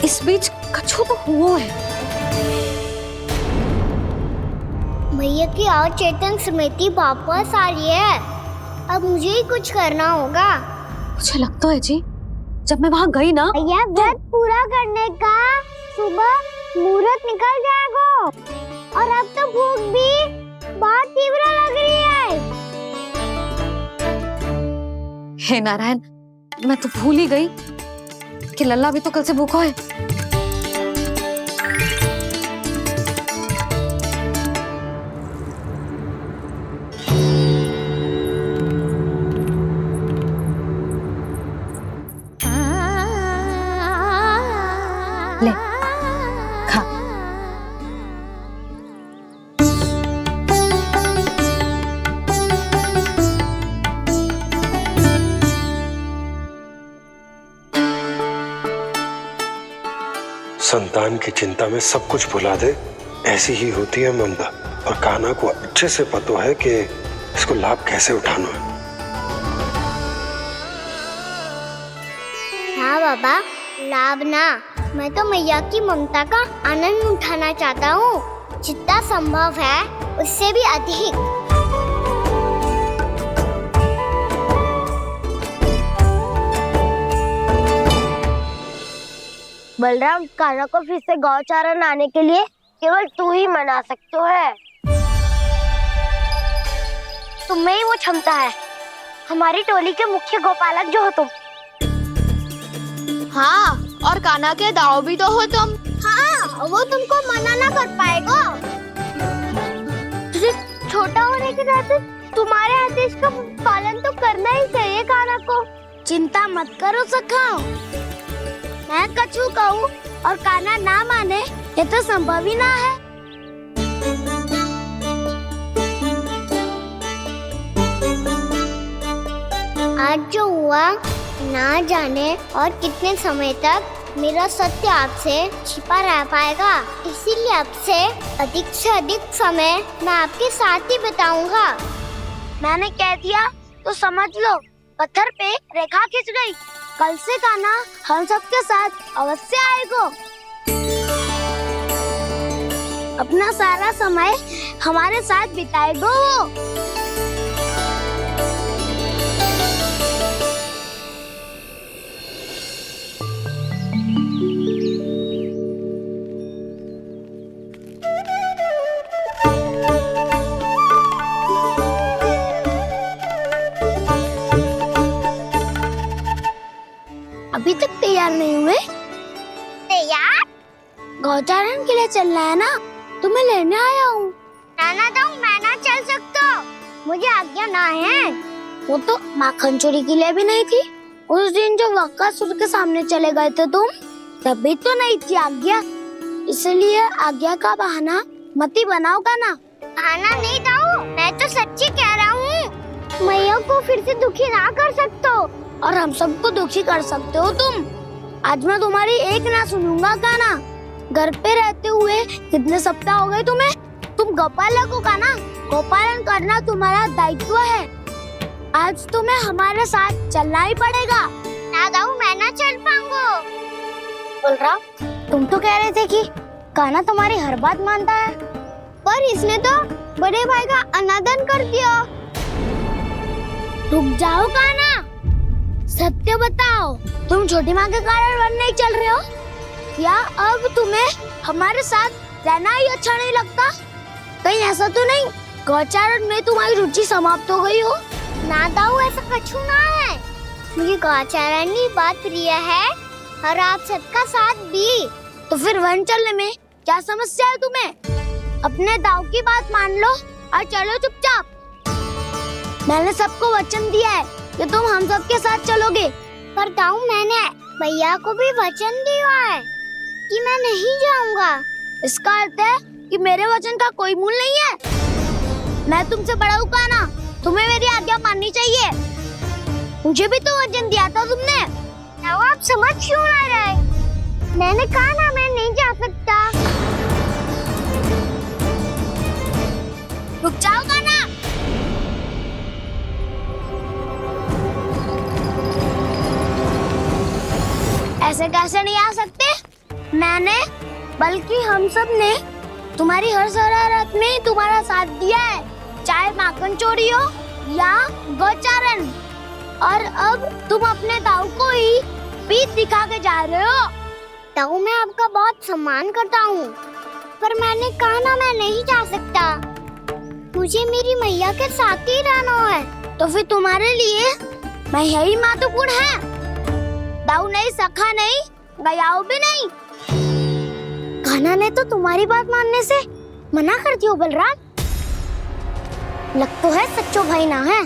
इस बीच कछु तो हुआ है। भैया की अचेतन स्मृति वापस आ रही है। अब मुझे ही कुछ करना होगा। मुझे लगता है जी, जब मैं वहाँ गई ना, भैया व्रत पूरा करने का सुबह मुहूर्त निकल जाएगा और अब तो भूख भी बहुत तीव्र लग रही है। हे नारायण, मैं तो भूल ही गई कि लल्ला भी तो कल से भूखा है। ले, खा। संतान की चिंता में सब कुछ भुला दे, ऐसी ही होती है ममता। और कान्हा को अच्छे से पता है कि इसको लाभ कैसे उठाना है। हाँ बाबा, लाभ ना, मैं तो मैया की ममता का आनंद उठाना चाहता हूँ, जितना संभव है उससे भी अधिक। बलराम, कान्हा को फिर से गौचारण आने के लिए केवल तू ही मना सकते है। तुम्हें ही वो क्षमता है, हमारी टोली के मुख्य गोपालक जो हो तुम। हाँ, और कान्हा के दाव भी तो हो तुम। हाँ, वो तुमको मना ना कर पाएगा। तुझे छोटा होने के नाते तुम्हारे आदेश का पालन तो करना ही चाहिए कान्हा को। चिंता मत करो सखा, मैं कछु कहूँ और कान्हा ना माने ये तो संभव ही ना है। आज जो हुआ ना जाने और कितने समय तक मेरा सत्य आपसे छिपा रह पाएगा, इसीलिए अब से अधिक समय मैं आपके साथ ही बिताऊंगा। मैंने कह दिया तो समझ लो, पत्थर पे रेखा खिंच गई। कल से कान्हा हम सबके साथ अवश्य आएगा। अपना सारा समय हमारे साथ बिताएगा वो। अभी तक तैयार नहीं हुए? तैयार? गौचारण के लिए चलना है ना, तुम्हें लेने आया हूँ। नाना तो मैं ना चल सकता, मुझे आज्ञा ना है। वो तो माखन चोरी के लिए भी नहीं थी। उस दिन जो वक्कासुर के सामने चले गए थे तुम, तभी तो नहीं थी आज्ञा। इसलिए आज्ञा का बहाना मत ही बनाओगा ना। बहाना नहीं दाऊ, मैं तो सच्ची कह रहा हूँ। मैया को फिर से दुखी ना कर सकते हो और हम सबको दुखी कर सकते हो तुम। आज मैं तुम्हारी एक ना सुनूंगा कान्हा। घर पे रहते हुए कितने सप्ताह हो गए तुम्हें? तुम गोपालक हो कान्हा, गोपालन करना तुम्हारा दायित्व है। आज तुम्हें हमारे साथ चलना ही पड़ेगा। ना दाऊ, मैं ना चल पाऊंगा। बोल रहा, तुम तो कह रहे थे कि कान्हा तुम्हारी हर बात मानता है, पर इसने तो बड़े भाई का अनादर कर दिया। रुक जाओ कान्हा, सत्य बताओ, तुम छोटी माँ के कारण वन नहीं चल रहे हो? क्या अब तुम्हें हमारे साथ रहना ही अच्छा नहीं लगता? कहीं ऐसा तो नहीं गौचारण में तुम्हारी रुचि समाप्त हो गई हो? ना दाऊ, ऐसा कछु ना है। मुझे गौचारण की बात प्रिय है और आप सबका साथ भी। तो फिर वन चलने में क्या समस्या है तुम्हें? अपने दाऊ की बात मान लो और चलो चुपचाप। मैंने सबको वचन दिया है कि तुम हम सबके साथ चलोगे। पर दाऊ, मैंने भैया को भी वचन दिया है कि मैं नहीं जाऊंगा। इसका अर्थ है कि मेरे वचन का कोई मूल नहीं है। मैं तुमसे बड़ा हूँ कान्हा, तुम्हें मेरी आज्ञा माननी चाहिए। मुझे भी तो वचन दिया था तुमने। दाऊ, आप समझ क्यों आ रहे? मैंने कहा ना, मैं नहीं जा सकता। रुक जाओ कान्हा। ऐसे कैसे नहीं आ सकते? मैंने बल्कि हम सब ने तुम्हारी हर शरारत में तुम्हारा साथ दिया है, चाहे माखन चोरी हो या गौचारण। और अब तुम अपने दाऊ को ही पीठ दिखा के जा रहे हो। दाऊ, मैं आपका बहुत सम्मान करता हूँ, पर मैंने कहा ना, मैं नहीं जा सकता। मुझे मेरी मैया के साथ ही रहना है। तो फिर तुम्हारे लिए मैं यही महत्वपूर्ण है। दाऊ नहीं, सखा नहीं, गयाऊ भी नहीं। कान्हा ने तो तुम्हारी बात मानने से मना कर दिया बलराम। लग तो है सच्चो भाई ना है।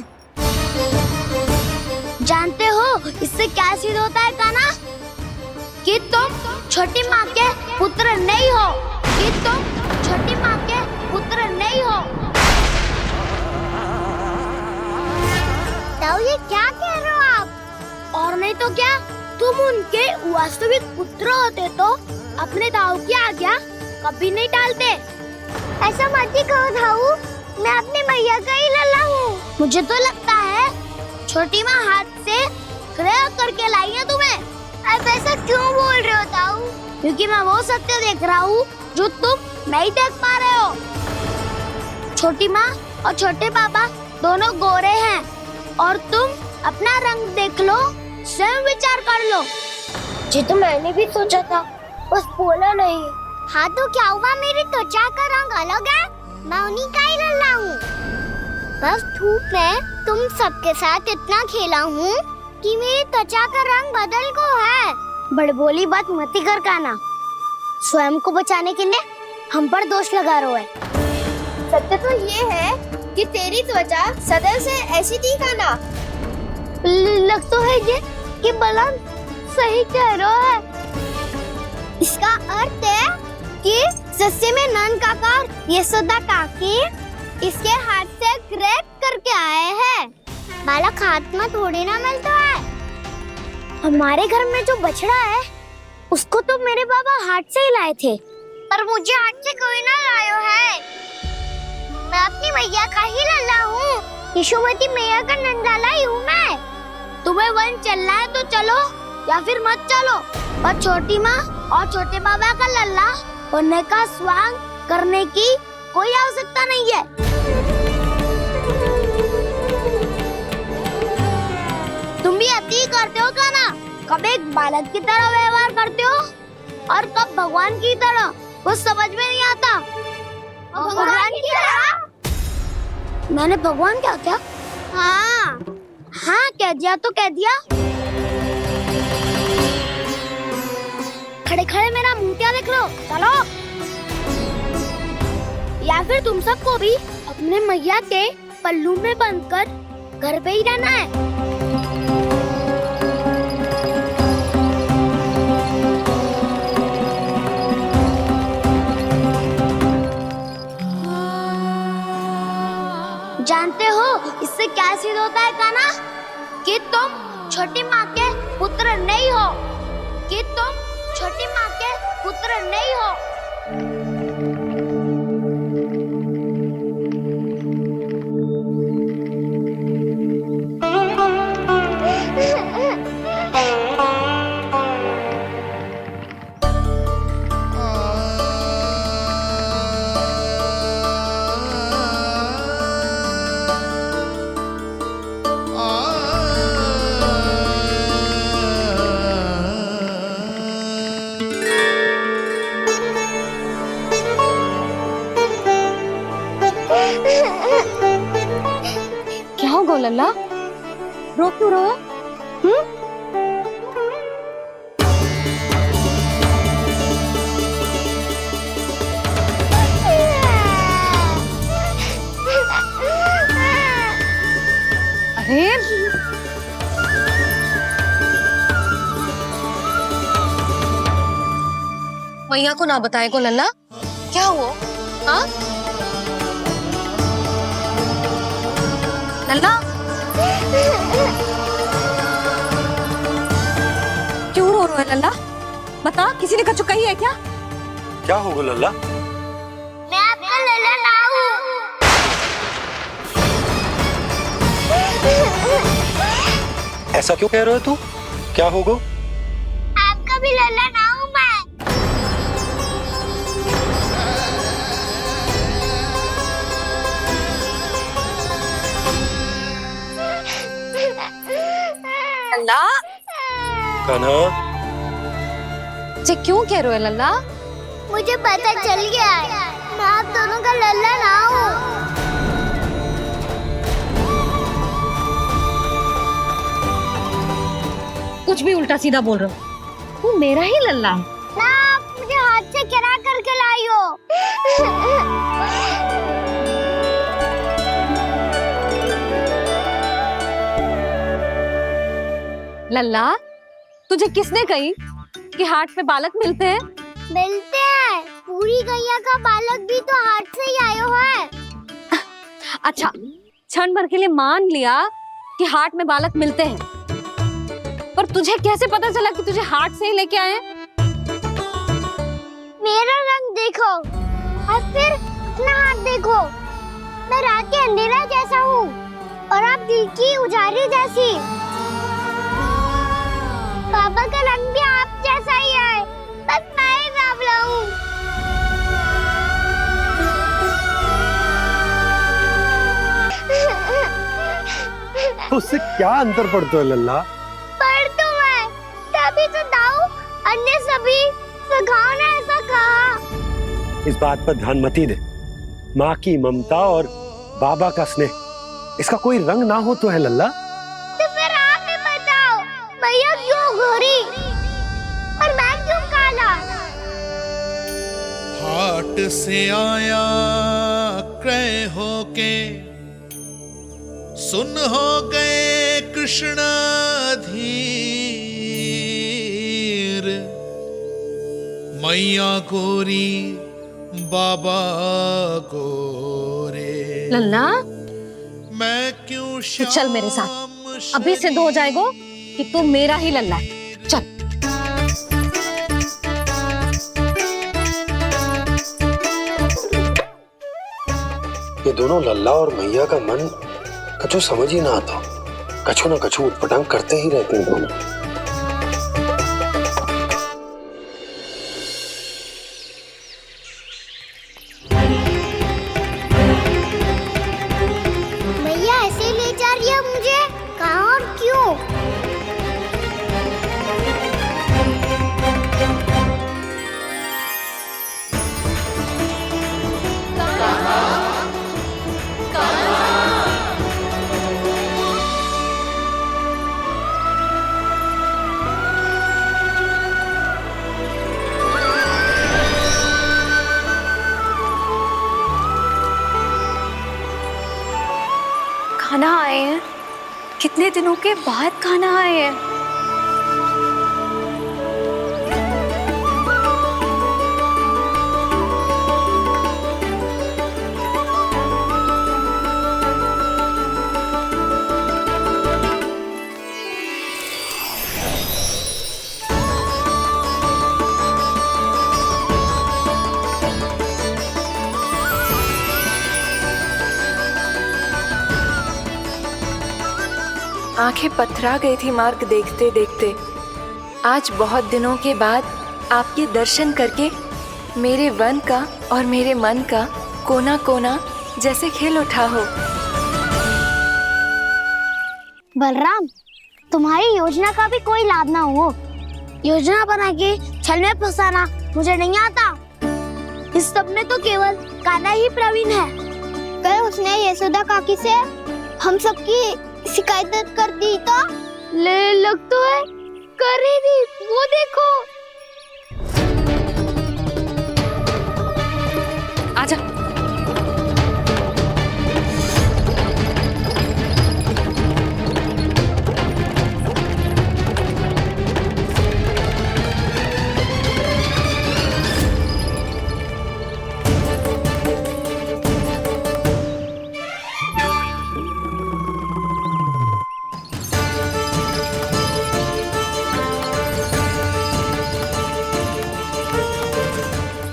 जानते हो इससे क्या सिद्ध होता है कान्हा? कि तुम छोटी माँ के पुत्र नहीं हो, कि तुम छोटी माँ के पुत्र नहीं हो। दाऊ, ये क्या कह रहे हो आप? और नहीं तो क्या, तुम उनके वास्तविक पुत्र होते तो अपने दाऊ की आज्ञा कभी नहीं टालते। ऐसा मत ही कहो दाऊ, मैं अपनी मैया का ही लल्ला हूँ। मुझे तो लगता है छोटी माँ हाथ से ग्रह करके लाई है तुम्हें। अब ऐसा क्यों बोल रहे हो दाऊ? क्योंकि मैं वो सत्य देख रहा हूँ जो तुम नहीं देख पा रहे हो। छोटी माँ और छोटे पापा दोनों गोरे हैं और तुम अपना रंग देख लो, स्वयं विचार कर लो। जी तो मैंने भी सोचा था, बस बोला नहीं। हाँ तो क्या हुआ, मेरी त्वचा का रंग अलग है, मैं उन्हीं का ही लल्ला हूँ। बस धूप में तुम सबके साथ इतना खेला हूँ कि मेरी त्वचा का रंग बदल को है। बड़बोली बात मत ही कर कान्हा, स्वयं को बचाने के लिए हम पर दोष लगा रहे हो। सत्य तो ये है कि तेरी त्वचा सदैव से ऐसी थी खाना। लग तो है ये कि बलम सही कह रहा है। इसका अर्थ है कि सस्ते में नन काका यशोदा काकी इसके हाथ से ग्रेप करके आए हैं। बालक हाथ में थोड़ी ना मिलता है। हमारे घर में जो बछड़ा है उसको तो मेरे बाबा हाथ से ही लाए थे, पर मुझे हाथ से कोई ना लायो है। मैं अपनी मैया का ही लल्ला हूँ, यशोमती मैया का नंदाला ही हूँ मैं। तुम्हें वन चलना है तो चलो या फिर मत चलो, और छोटी माँ और छोटे बाबा का लल्ला बनने का स्वांग करने की कोई आवश्यकता नहीं है। तुम भी अति करते हो क्या ना? कब एक बालक की तरह व्यवहार करते हो और कब भगवान की तरह, कुछ समझ में नहीं आता। भगवान की तरह? मैंने भगवान क्या क्या? हाँ हाँ कह दिया तो कह दिया। खड़े खड़े मेरा मुंह क्या देख लो, चलो। या फिर तुम सबको भी अपने मैया के पल्लू में बंधकर घर पे ही रहना है। जानते हो इससे क्या सिद्ध होता है काना? कि तुम छोटी माँ के पुत्र नहीं हो, कि तुम छोटी माँ के पुत्र नहीं हो। क्या हो गो लल्ला, रो क्यों रहो? अरे मैया को ना बताए को लल्ला, क्या हुआ? हाँ लल्ला, क्यों रो रहा है लल्ला? बता, किसी ने कछु कही है क्या? क्या होगा लल्ला? मैं आपका लल्ला ना हूँ। ऐसा क्यों कह रहे हो तू? क्या होगा? आपका भी लल्ला ना हूँ मैं। लल्ला, कान्हा, जे क्यों कह रहे हो लल्ला? मुझे पता चल गया है, मैं आप दोनों का लल्ला ना हूँ। कुछ भी उल्टा सीधा बोल रहे हो, तू मेरा ही लल्ला है। ना आप मुझे हाथ से गिरा करके लाई हो। लल्ला, तुझे किसने कही कि हाट में बालक मिलते हैं? मिलते हैं, पूरी गैया का बालक भी तो हाट से ही आयो है। अच्छा, क्षण भर के लिए मान लिया कि हाट में बालक मिलते हैं, पर तुझे कैसे पता चला कि तुझे हाट से ही लेके आए? मेरा रंग देखो और फिर अपना हाथ देखो। मैं रात के अंधेरा जैसा हूँ और आप दिल की उजारी जैसी। पापा का रंग भी आप जैसा ही है, बस मैं ही बावला हूँ। उससे क्या अंतर पड़ता है लल्ला? पर तो मैं तभी तो दाऊ अन्य सभी सखाओ ने ऐसा कहा। इस बात पर ध्यान मत ही दे। माँ की ममता और बाबा का स्नेह, इसका कोई रंग ना हो तो है लल्ला। तो फिर आप ही बताओ, मैया क्यों गोरी और मैं क्यों काला? हाट से आया क्रय होके सुन हो गए कृष्ण धीर, मैया गोरी बाबा गोरे। लल्ला मैं क्यों तू चल मेरे साथ, अभी सिद्ध हो जाएगा कि तू मेरा ही लल्ला है। चल। ये दोनों लल्ला और मैया का मन कछु समझ ही ना आता, कछु ना कछु उटपटांग करते ही रहते हैं दोनों। मैया ऐसे ले जा रही है मुझे, कहाँ और क्यों? खाना आए हैं, कितने दिनों के बाद खाना आए हैं। आंखें पथरा गई थी मार्ग देखते देखते। आज बहुत दिनों के बाद आपके दर्शन करके मेरे वन का और मेरे मन का कोना कोना जैसे खेल उठा हो। बलराम, तुम्हारी योजना का भी कोई लाभ ना हो। योजना बना के छल में फंसाना मुझे नहीं आता। इस सब में तो केवल कान्हा ही प्रवीण है। कल उसने यशोदा काकी से हम सबकी शिकायत कर दी तो लग तो है कर रही थी, वो देखो। आजा।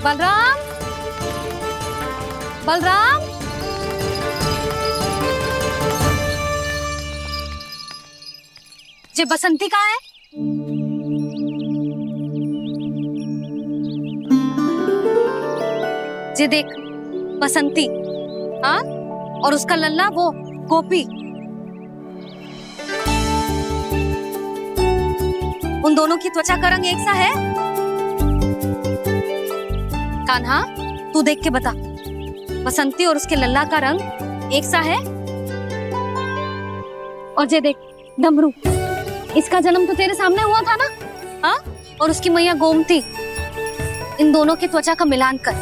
बलराम, बलराम, जे बसंती कहाँ है? जे देख बसंती, हाँ, और उसका लल्ला वो गोपी। उन दोनों की त्वचा का रंग एक सा है? कान्हा, तू देख के बता, बसंती और उसके लल्ला का रंग एक सा है? और जे देख डमरू, इसका जन्म तो तेरे सामने हुआ था ना, हाँ? और उसकी मैया गोमती, इन दोनों की त्वचा का मिलान कर,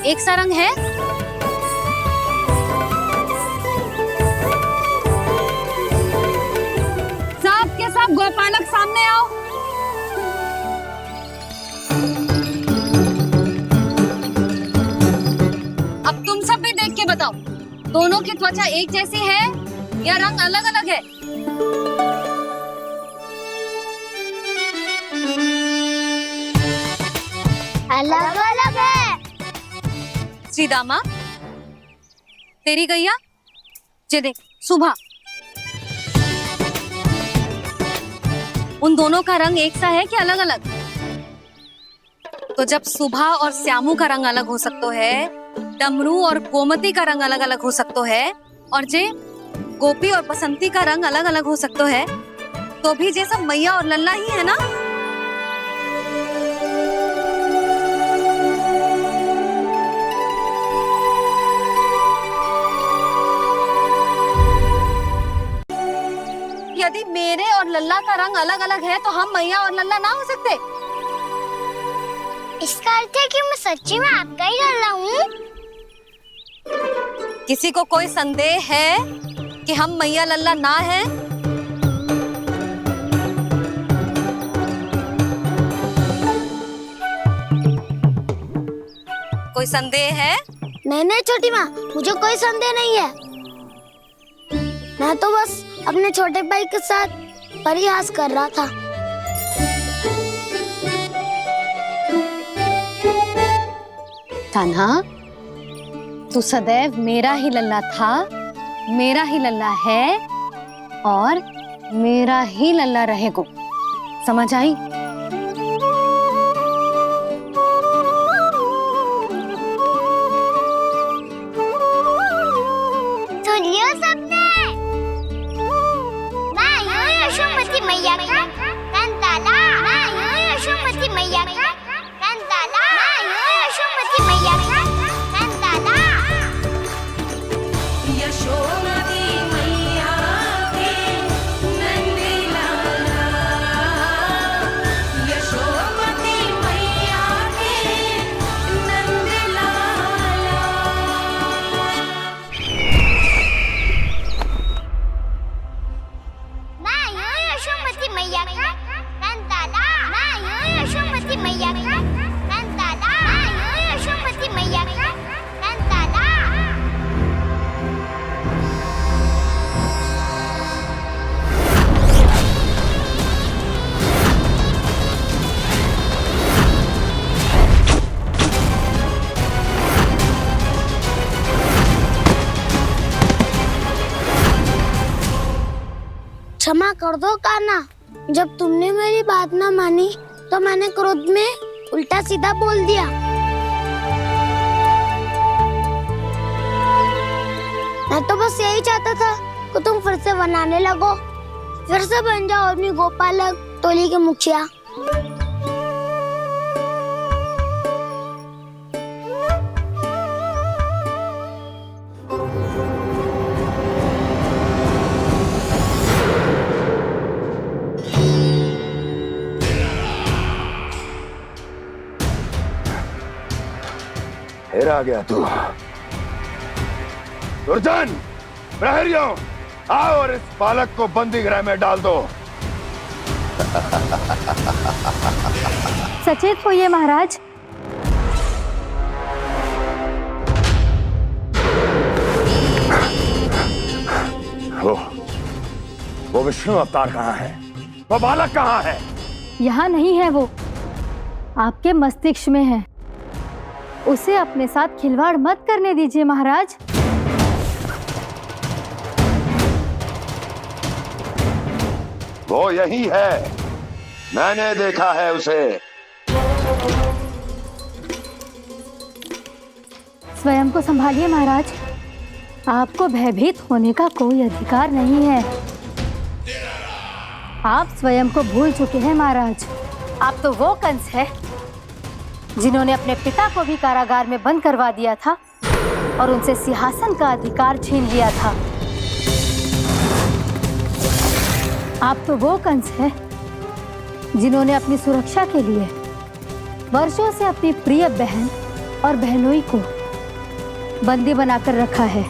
एक सा रंग है? सब के सब गोपालक सामने आओ। अब तुम सब भी देख के बताओ, दोनों की त्वचा एक जैसी है या रंग अलग अलग है? अलग अलग है। श्रीदामा, तेरी गैया, जे देख सुबह, उन दोनों का रंग एक सा है कि अलग अलग? तो जब सुबह और श्यामू का रंग अलग हो सकता है, डमरू और गोमती का रंग अलग अलग हो सकता है, और जे गोपी और बसंती का रंग अलग अलग हो सकता है, तो भी जे सब मैया और लल्ला ही है ना? यदि मेरे और लल्ला का रंग अलग अलग है तो हम मैया और लल्ला ना हो सकते? इसका अर्थ है कि मैं सच्ची में आपका ही लल्ला हूँ? किसी को कोई संदेह है कि हम मैया लल्ला ना हैं? कोई संदेह है? नहीं छोटी माँ, मुझे कोई संदेह नहीं है। मैं तो बस अपने छोटे भाई के साथ परिहास कर रहा था। कान्हा, तू सदैव मेरा ही लल्ला था, मेरा ही लल्ला है और मेरा ही लल्ला रहेगा। समझ आई? सुन लियो सबने, मैं हूँ यशोमती मैया का कंताला, मैं हूँ यशोमती मैया का कंताला, मैं हूँ यशोमती मैया का कंताला। यशोमती मैया के नंदी लाला, यशोमती मैया के नंदी लाला। मैं हूँ यशोमती मैया का कंताला, मैं हूँ यशोमती मैया का कंताला, मैं हूँ यशोमती मैया का कंताला। क्षमा कर दो कान्हा, जब तुमने मेरी बात ना मानी तो मैंने क्रोध में उल्टा सीधा बोल दिया। मैं तो बस यही चाहता था कि तुम फिर से बनाने लगो, फिर से बन जाओ अपनी गोपालक टोली के मुखिया। फिर आ गया तू। दुर्जन, प्रहरियों, आओ और इस बालक को बंदी गृह में डाल दो। सचेत होइए महाराज। वो विष्णु अवतार कहाँ है? वो बालक कहाँ है? यहाँ नहीं है वो, आपके मस्तिष्क में है। उसे अपने साथ खिलवाड़ मत करने दीजिए महाराज। वो यही है, मैंने देखा है उसे। स्वयं को संभालिए महाराज, आपको भयभीत होने का कोई अधिकार नहीं है। आप स्वयं को भूल चुके हैं महाराज। आप तो वो कंस है जिन्होंने अपने पिता को भी कारागार में बंद करवा दिया था और उनसे सिंहासन का अधिकार छीन लिया था। आप तो वो कंस है जिन्होंने अपनी सुरक्षा के लिए वर्षों से अपनी प्रिय बहन और बहनोई को बंदी बनाकर रखा है।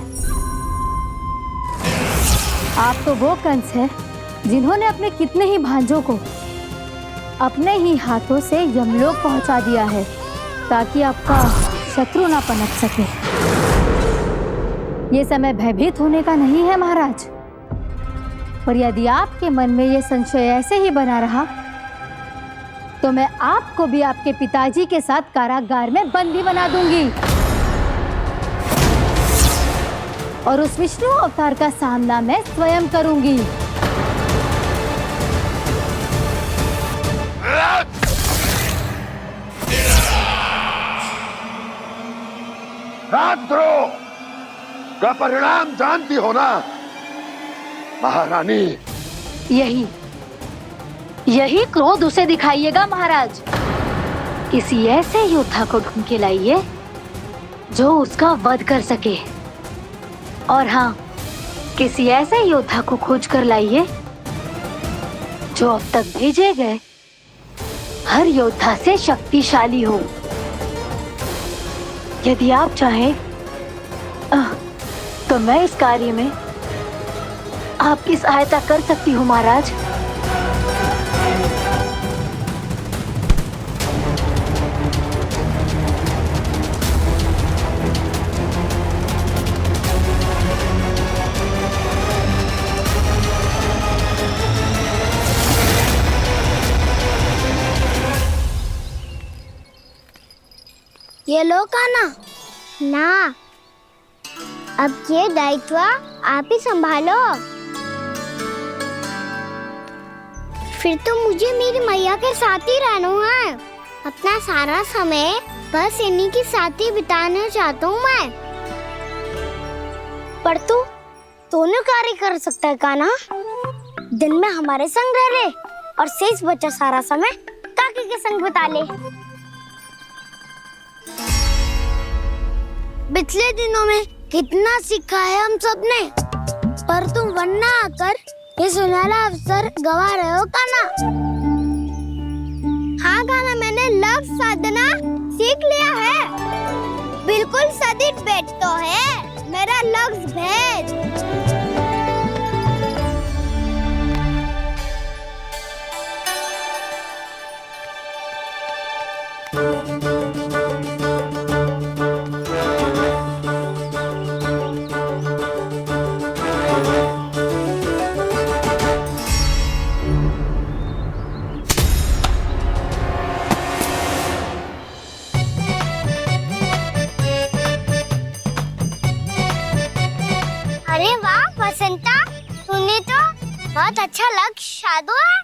आप तो वो कंस है जिन्होंने अपने कितने ही भांजों को अपने ही हाथों से यमलोक पहुंचा दिया है ताकि आपका शत्रु ना पनप सके। ये समय भयभीत होने का नहीं है महाराज, पर यदि आपके मन में ये संशय ऐसे ही बना रहा तो मैं आपको भी आपके पिताजी के साथ कारागार में बंदी बना दूंगी और उस विष्णु अवतार का सामना मैं स्वयं करूंगी। राजद्रोह का परिणाम जानती हो ना महारानी? यही क्रोध उसे दिखाइएगा महाराज। किसी ऐसे योद्धा को ढूंढ के लाइए जो उसका वध कर सके, और हाँ, किसी ऐसे योद्धा को खोज कर लाइए जो अब तक भेजे गए हर योद्धा से शक्तिशाली हो। यदि आप चाहें तो मैं इस कार्य में आपकी सहायता कर सकती हूँ महाराज। ये लो कान्हा। ना, अब ये दायित्व आप ही संभालो। फिर तो मुझे मेरी मैया के साथ ही रहना है। अपना सारा समय बस इन्हीं के साथ ही बिताना चाहता हूँ मैं। पर तू दोनों कार्य कर सकता है कान्हा। दिन में हमारे संग रह ले और शेष बचा सारा समय काकी के संग बिता ले। पिछले दिनों में कितना सीखा है हम सब ने, पर तुम वरना आकर ये सुनहरा अवसर गवा रहे हो कान्हा। हाँ कान्हा, मैंने लफ्ज साधना सीख लिया है। बिल्कुल सदित भेद तो है मेरा लफ्ज भेद। अरे वाह बसंता, तूने तो बहुत अच्छा लक्ष्य साधा है।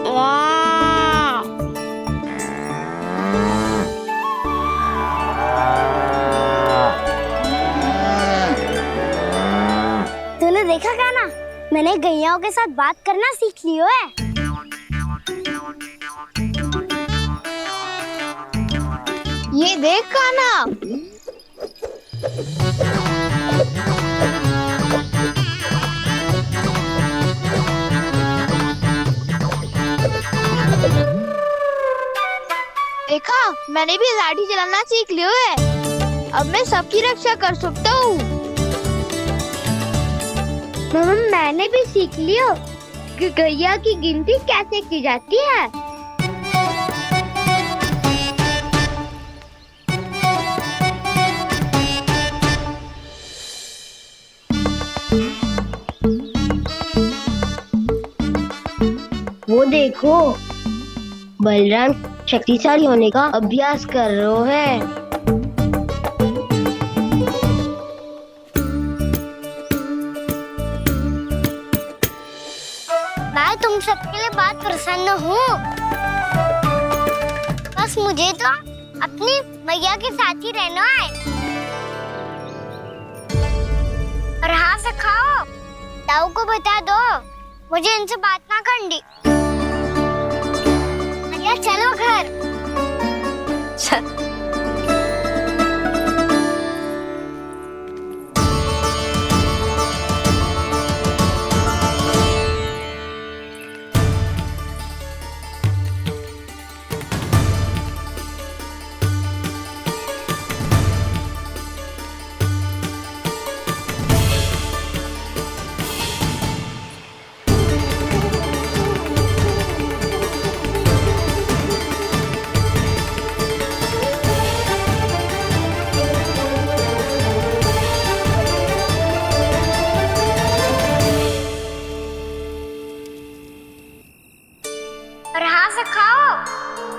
वाह! तूने देखा कान्हा, मैंने गैयाओं के साथ बात करना सीख लियो है। ये देख कान्हा। देखा, मैंने भी लाठी चलाना सीख लियो है। अब मैं सबकी रक्षा कर सकता हूँ। मैंने भी सीख लियो कि गैया की गिनती कैसे की जाती है। वो देखो, बलराम शक्तिशाली होने का अभ्यास कर रहे है। मैं तुम सबके लिए बहुत प्रसन्न हूँ। बस मुझे तो अपनी मैया के साथ ही रहना है। और हाँ से खाओ, ताऊ को बता दो मुझे इनसे बात ना करनी। चलो घर।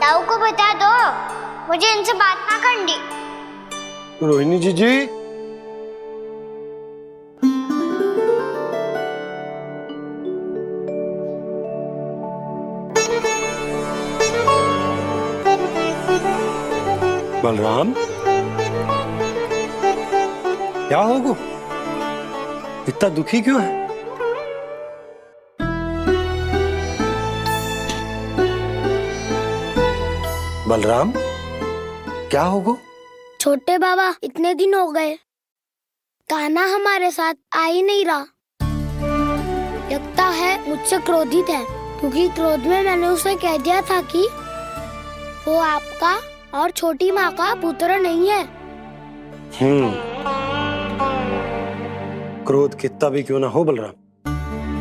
ताऊ को बता दो मुझे इनसे बात ना करनी। रोहिणी जी बलराम, क्या होगा? इतना दुखी क्यों है? बलराम, क्या होगा? छोटे बाबा, इतने दिन हो गए कान्हा हमारे साथ आ ही नहीं रहा। लगता है मुझसे क्रोधित है, क्योंकि क्रोध में मैंने उसे कह दिया था कि वो आपका और छोटी माँ का पुत्र नहीं है। क्रोध कितना भी क्यों ना हो बलराम,